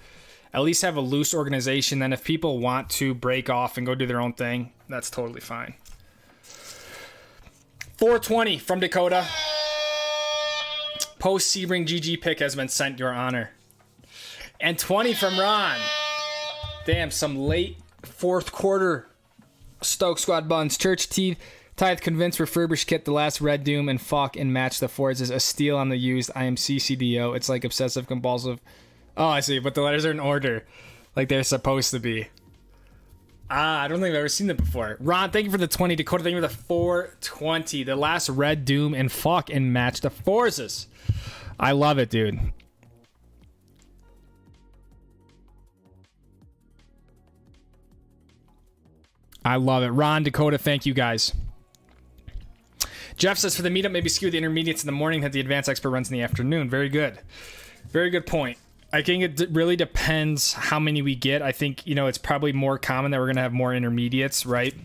S1: at least have a loose organization. Then if people want to break off and go do their own thing, that's totally fine. 420 from Dakota. Post Sebring GG pick has been sent, Your Honor. And 20 from Ron. Damn, some late fourth quarter Stoke Squad buns. Church Tithe convinced refurbished kit, the last Red Doom, and fuck and match the Fords is a steal on the used. I am CCDO. It's like obsessive compulsive. Oh, I see, but the letters are in order, like they're supposed to be. I don't think I've ever seen that before. Ron, thank you for the 20. Dakota, thank you for the 420. The last Red Doom and fuck and match the Forzas. I love it, dude. I love it. Ron, Dakota, thank you guys. Jeff says for the meetup, maybe skew the intermediates in the morning, that the advanced expert runs in the afternoon. Very good. Very good point. I think it really depends how many we get. I think, you know, it's probably more common that we're going to have more intermediates, right?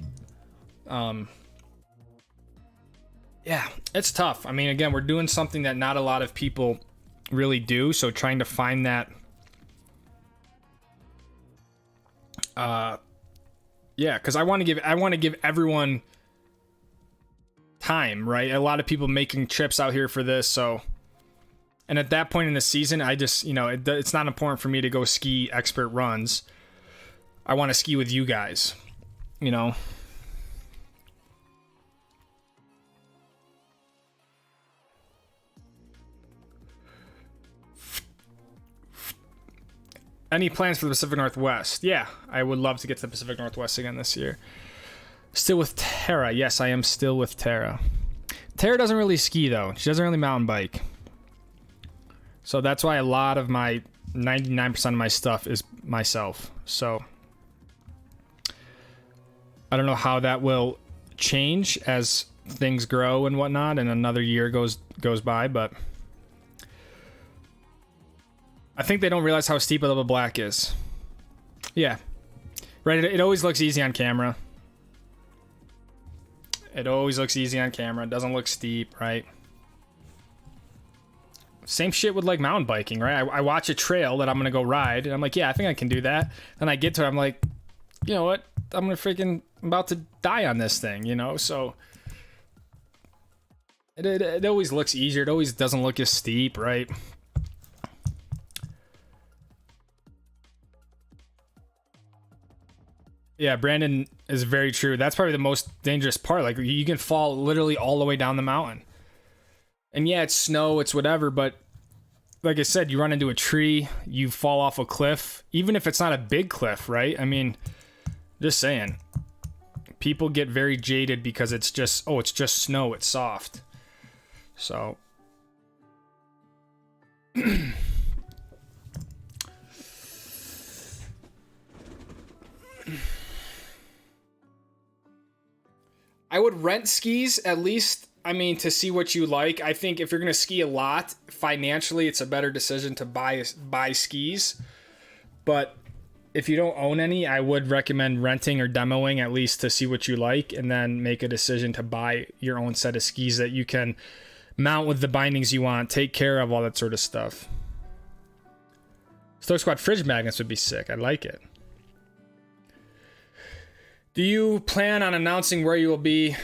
S1: Yeah, it's tough. I mean, again, we're doing something that not a lot of people really do, so trying to find that yeah, because I want to give everyone time, right? A lot of people making trips out here for this, so. And at that point in the season, I just, you know, it's not important for me to go ski expert runs. I want to ski with you guys, you know. Any plans for the Pacific Northwest? Yeah, I would love to get to the Pacific Northwest again this year. Still with Tara. Yes, I am still with Tara. Tara doesn't really ski, though. She doesn't really mountain bike. So that's why a lot of my 99% of my stuff is myself. So I don't know how that will change as things grow and whatnot, and another year goes by, but I think they don't realize how steep a level black is. Yeah. Right, it always looks easy on camera. It always looks easy on camera. It doesn't look steep, right? Same shit with like mountain biking, right? I watch a trail that I'm gonna go ride, and I'm like, yeah, I think I can do that. Then I get to it, I'm like, you know what? I'm about to die on this thing, you know? So it always looks easier. It always doesn't look as steep, right? Yeah, Brandon is very true. That's probably the most dangerous part. Like, you can fall literally all the way down the mountain. And yeah, it's snow, it's whatever, but like I said, you run into a tree, you fall off a cliff, even if it's not a big cliff, right? I mean, just saying. People get very jaded because it's just, oh, it's just snow, it's soft. So. I would rent skis at least. I mean, to see what you like. I think if you're going to ski a lot, financially, it's a better decision to buy skis. But if you don't own any, I would recommend renting or demoing at least to see what you like, and then make a decision to buy your own set of skis that you can mount with the bindings you want, take care of, all that sort of stuff. Stoke Squad fridge magnets would be sick. I like it. Do you plan on announcing where you will be?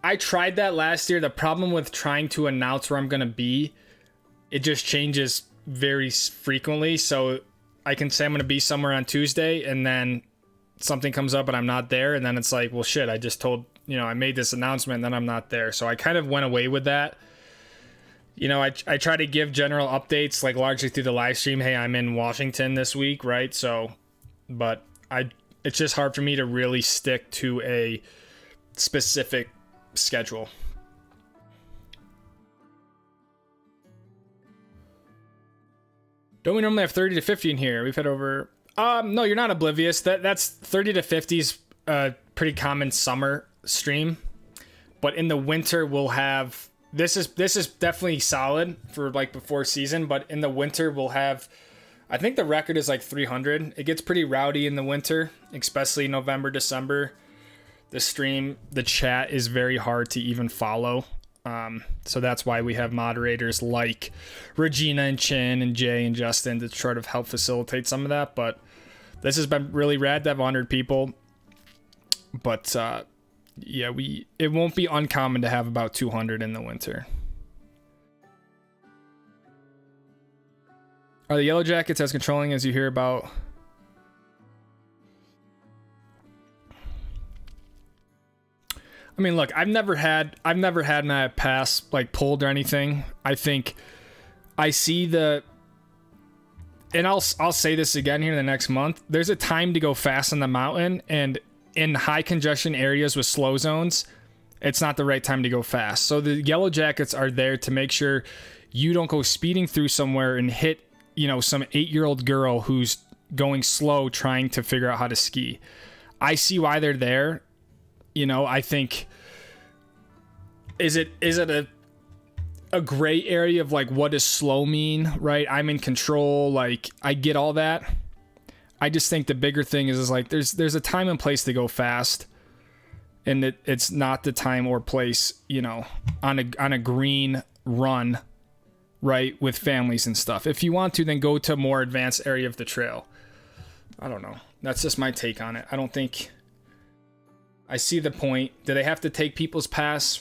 S1: I tried that last year. The problem with trying to announce where I'm going to be, it just changes very frequently. So I can say I'm going to be somewhere on Tuesday, and then something comes up and I'm not there. And then it's like, well, shit, I just told you know, I made this announcement and then I'm not there. So I kind of went away with that. You know, I try to give general updates, like largely through the live stream. Hey, I'm in Washington this week, right? So, but it's just hard for me to really stick to a specific schedule. Don't we normally have 30 to 50 in here? We've had over... no, you're not oblivious. That's 30 to 50's a pretty common summer stream. But in the winter, we'll have... This is definitely solid for like before season, but in the winter, we'll have... I think the record is like 300. It gets pretty rowdy in the winter, especially November, December. The stream, the chat is very hard to even follow. So that's why we have moderators like Regina and Chin and Jay and Justin to try to help facilitate some of that. But this has been really rad to have 100 people. But yeah, it won't be uncommon to have about 200 in the winter. Are the Yellow Jackets as controlling as you hear about? I mean, look, I've never had my pass like pulled or anything. I think I see and I'll say this again here in the next month. There's a time to go fast on the mountain, and in high congestion areas with slow zones, it's not the right time to go fast. So the Yellow Jackets are there to make sure you don't go speeding through somewhere and hit, you know, some 8-year-old girl who's going slow trying to figure out how to ski. I see why they're there. You know, I think, is it a gray area of like, what does slow mean, right? I'm in control, like I get all that. I just think the bigger thing is like there's a time and place to go fast, and it's not the time or place, you know, on a green run, right, with families and stuff. If you want to, then go to a more advanced area of the trail. I don't know. That's just my take on it. I don't think... I see the point. Do they have to take people's pass?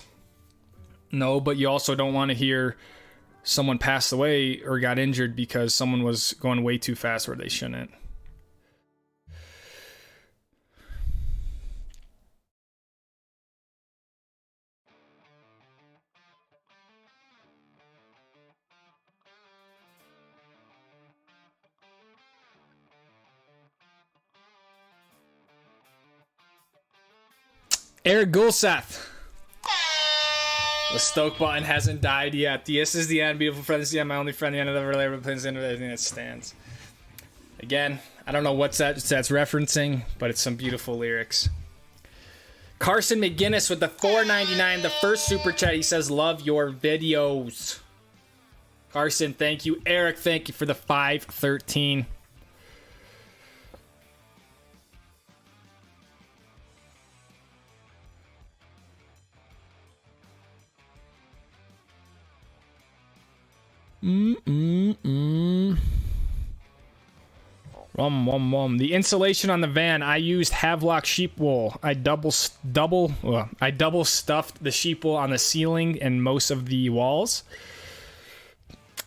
S1: No, but you also don't want to hear someone passed away or got injured because someone was going way too fast where they shouldn't. Eric Gulseth. The Stoke button hasn't died yet. This is the end. Beautiful friend. This is the end. My only friend. The end of the relay. Plans the end of everything that stands. Again, I don't know what's that's referencing, but it's some beautiful lyrics. Carson McGinnis with the $4.99, the first super chat. He says, "Love your videos." Carson, thank you. Eric, thank you for the 513. The insulation on the van, I used Havelock sheep wool. I double stuffed the sheep wool on the ceiling and most of the walls.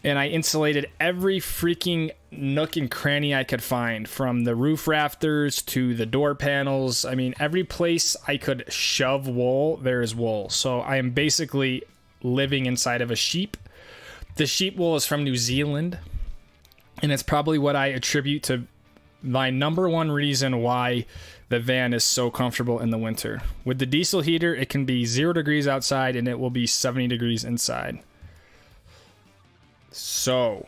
S1: And I insulated every freaking nook and cranny I could find, from the roof rafters to the door panels. I mean, every place I could shove wool, there is wool. So I am basically living inside of a sheep. The sheep wool is from New Zealand, and it's probably what I attribute to my number one reason why the van is so comfortable in the winter. With the diesel heater, it can be 0 degrees outside, and it will be 70 degrees inside. So,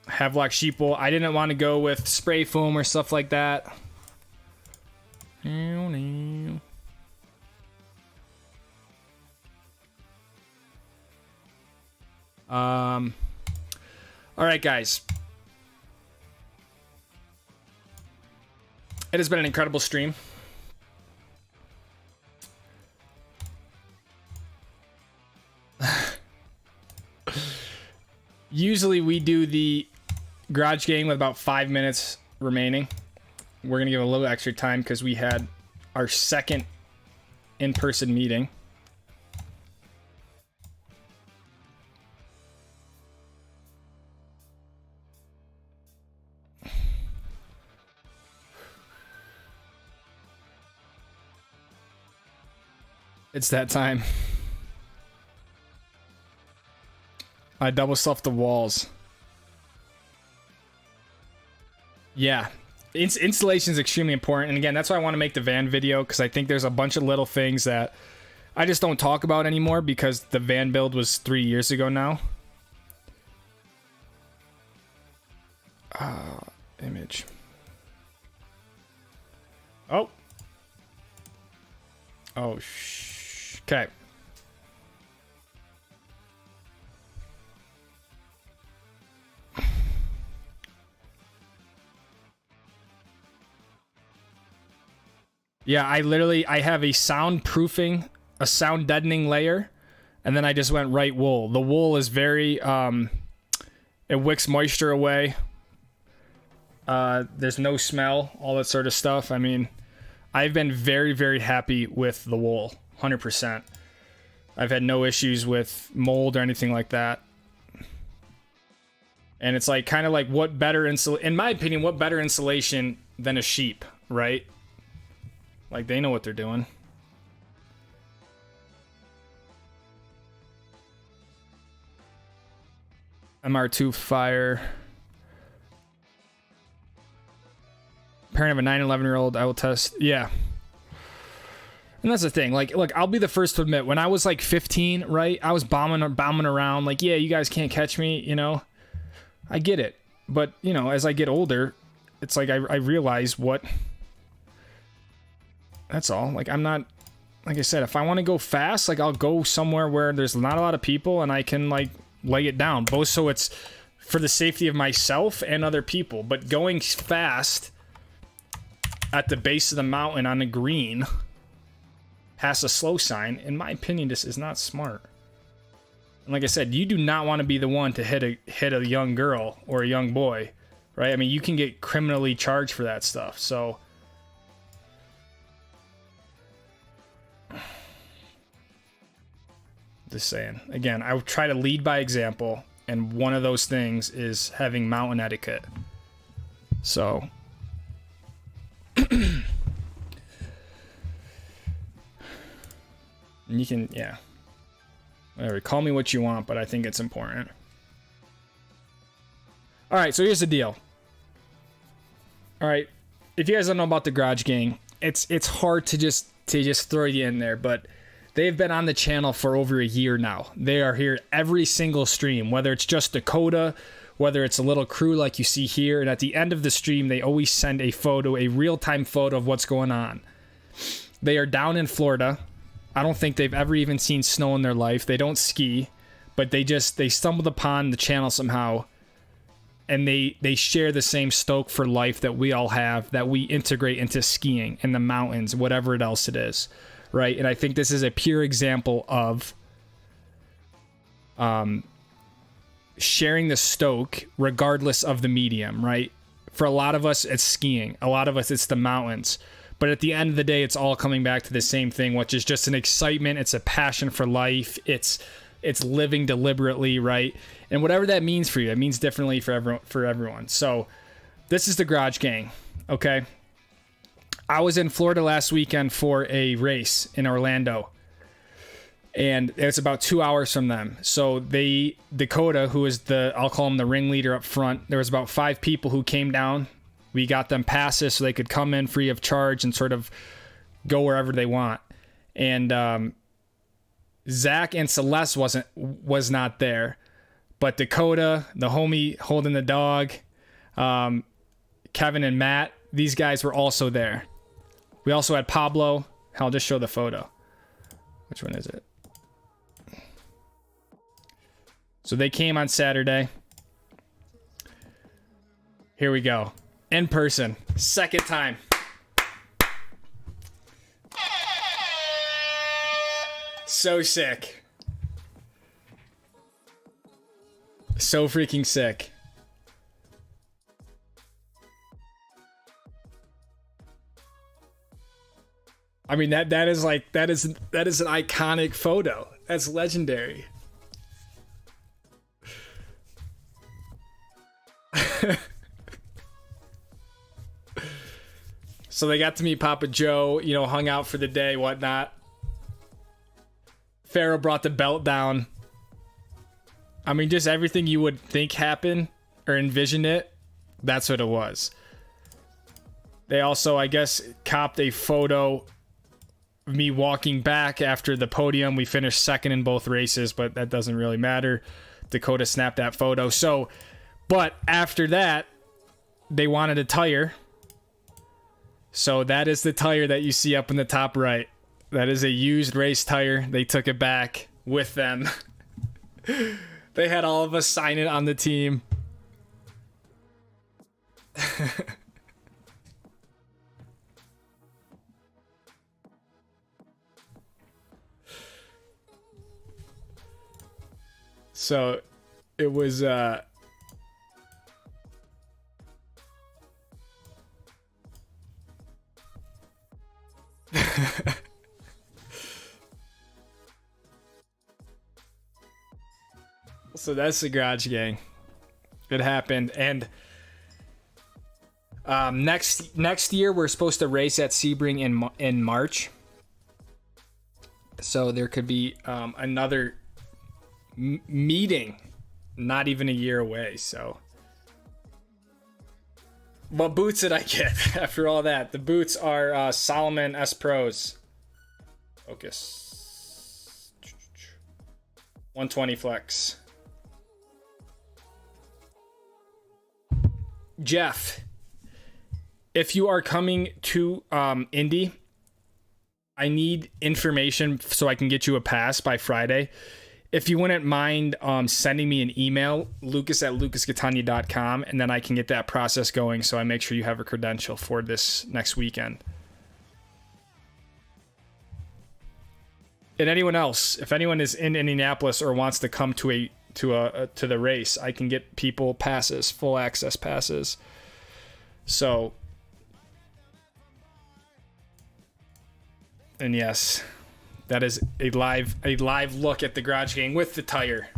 S1: Havelock sheep wool. I didn't want to go with spray foam or stuff like that. All right, guys. It has been an incredible stream. Usually we do the garage game with about 5 minutes remaining. We're going to give a little extra time because we had our second in-person meeting. It's that time. I double stuffed the walls. Yeah. Installation is extremely important. And again, that's why I want to make the van video, because I think there's a bunch of little things that I just don't talk about anymore because the van build was 3 years ago now. Image. Oh. Oh, okay. Yeah, I have a soundproofing, a sound deadening layer, and then I just went right wool. The wool is very, it wicks moisture away. There's no smell, all that sort of stuff. I mean, I've been very, very happy with the wool, 100%. I've had no issues with mold or anything like that. And it's like, kind of like what better in my opinion, what better insulation than a sheep, right? Like, they know what they're doing. MR2 fire. Parent of a 9-11-year-old, I will test. Yeah. And that's the thing. Like, look, I'll be the first to admit, when I was like 15, right? I was bombing around. Like, yeah, you guys can't catch me, you know? I get it. But, you know, as I get older, it's like I realize what... That's all. Like, I'm not... Like I said, if I want to go fast, like, I'll go somewhere where there's not a lot of people and I can, like, lay it down. Both so it's for the safety of myself and other people. But going fast at the base of the mountain on the green past a slow sign, in my opinion, this is not smart. And like I said, you do not want to be the one to hit a young girl or a young boy, right? I mean, you can get criminally charged for that stuff, so... Just saying. Again, I would try to lead by example, and one of those things is having mountain etiquette. So... And you can, yeah. Whatever, call me what you want, but I think it's important. Alright, so here's the deal. Alright, if you guys don't know about the Garage Gang, it's hard to just throw you in there, but they've been on the channel for over a year now. They are here every single stream, whether it's just Dakota, whether it's a little crew like you see here, and at the end of the stream, they always send a photo, a real-time photo of what's going on. They are down in Florida. I don't think they've ever even seen snow in their life. They don't ski, but they stumbled upon the channel somehow, and they share the same stoke for life that we all have, that we integrate into skiing in the mountains, whatever else it is, right? And I think this is a pure example of sharing the stoke regardless of the medium, right? For a lot of us, it's skiing. A lot of us, it's the mountains. But at the end of the day, it's all coming back to the same thing, which is just an excitement. It's a passion for life. It's living deliberately, right? And whatever that means for you, it means differently for everyone. So this is the Garage Gang, okay? I was in Florida last weekend for a race in Orlando, and it's about 2 hours from them. So Dakota, who is I'll call him the ringleader up front, there was about 5 people who came down. We got them passes so they could come in free of charge and sort of go wherever they want. And Zach and Celeste was not there, but Dakota, the homie holding the dog, Kevin and Matt, these guys were also there. We also had Pablo. I'll just show the photo. Which one is it? So they came on Saturday. Here we go. In person. Second time. So sick. So freaking sick. I mean, that is an iconic photo. That's legendary. So they got to meet Papa Joe, you know, hung out for the day, whatnot. Pharaoh brought the belt down. I mean, just everything you would think happened or envision it, that's what it was. They also, I guess, copped a photo of me walking back after the podium. We finished second in both races, but that doesn't really matter. Dakota snapped that photo. So, but after that, they wanted a tire. So that is the tire that you see up in the top right. That is a used race tire. They took it back with them. They had all of us sign it on the team. So it was so that's the Garage Gang. It happened. And next year we're supposed to race at Sebring in March. So there could be another meeting not even a year away. So what boots did I get after all that? The boots are Salomon S Pros. Focus. 120 flex. Jeff, if you are coming to Indy, I need information so I can get you a pass by Friday. If you wouldn't mind sending me an email, lucas@lucasgatanya.com, and then I can get that process going so I make sure you have a credential for this next weekend. And anyone else, if anyone is in Indianapolis or wants to come to the race, I can get people passes, full access passes. So, and yes, that is a live look at the Garage Gang with the tire.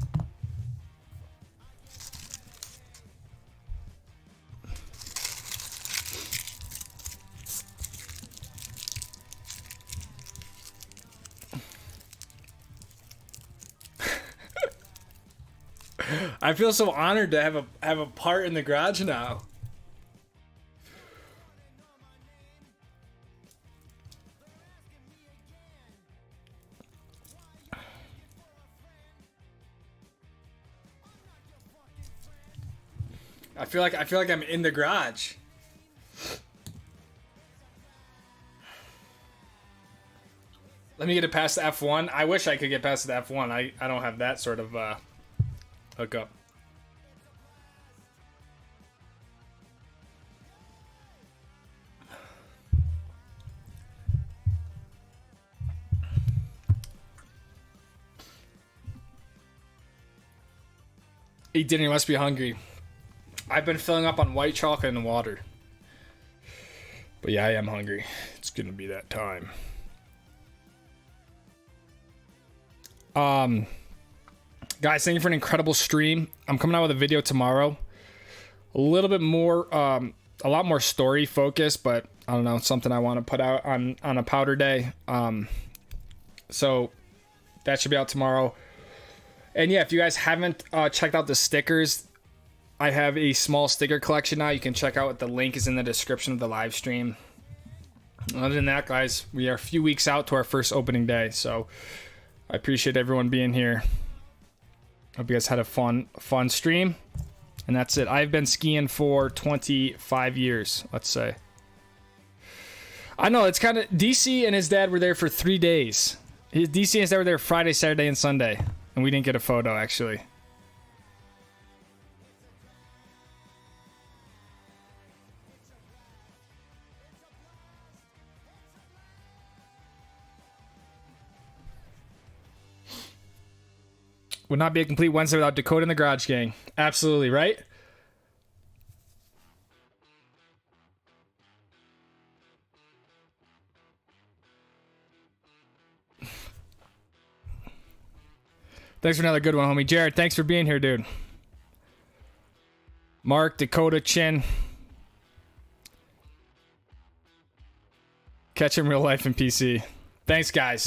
S1: I feel so honored to have a part in the garage now. I feel like I'm in the garage. Let me get it past the F1. I wish I could get past the F1. I don't have that sort of hookup. Eat dinner, you must be hungry. I've been filling up on white chocolate and water. But yeah, I am hungry. It's gonna be that time. Guys, thank you for an incredible stream. I'm coming out with a video tomorrow. A little bit more, a lot more story focused, but I don't know, it's something I want to put out on a powder day. So that should be out tomorrow. And yeah, if you guys haven't checked out the stickers, I have a small sticker collection now. You can check out. The link is in the description of the live stream. Other than that, guys, we are a few weeks out to our first opening day, so I appreciate everyone being here. Hope you guys had a fun stream. And that's it. I've been skiing for 25 years, let's say. I know, it's kind of... DC and his dad were there for 3 days. DC and his dad were there Friday, Saturday, and Sunday. And we didn't get a photo, actually. Would not be a complete Wednesday without Dakota and the Garage Gang. Absolutely, right? Thanks for another good one, homie. Jared, thanks for being here, dude. Mark, Dakota, Chin. Catch him real life in PC. Thanks, guys.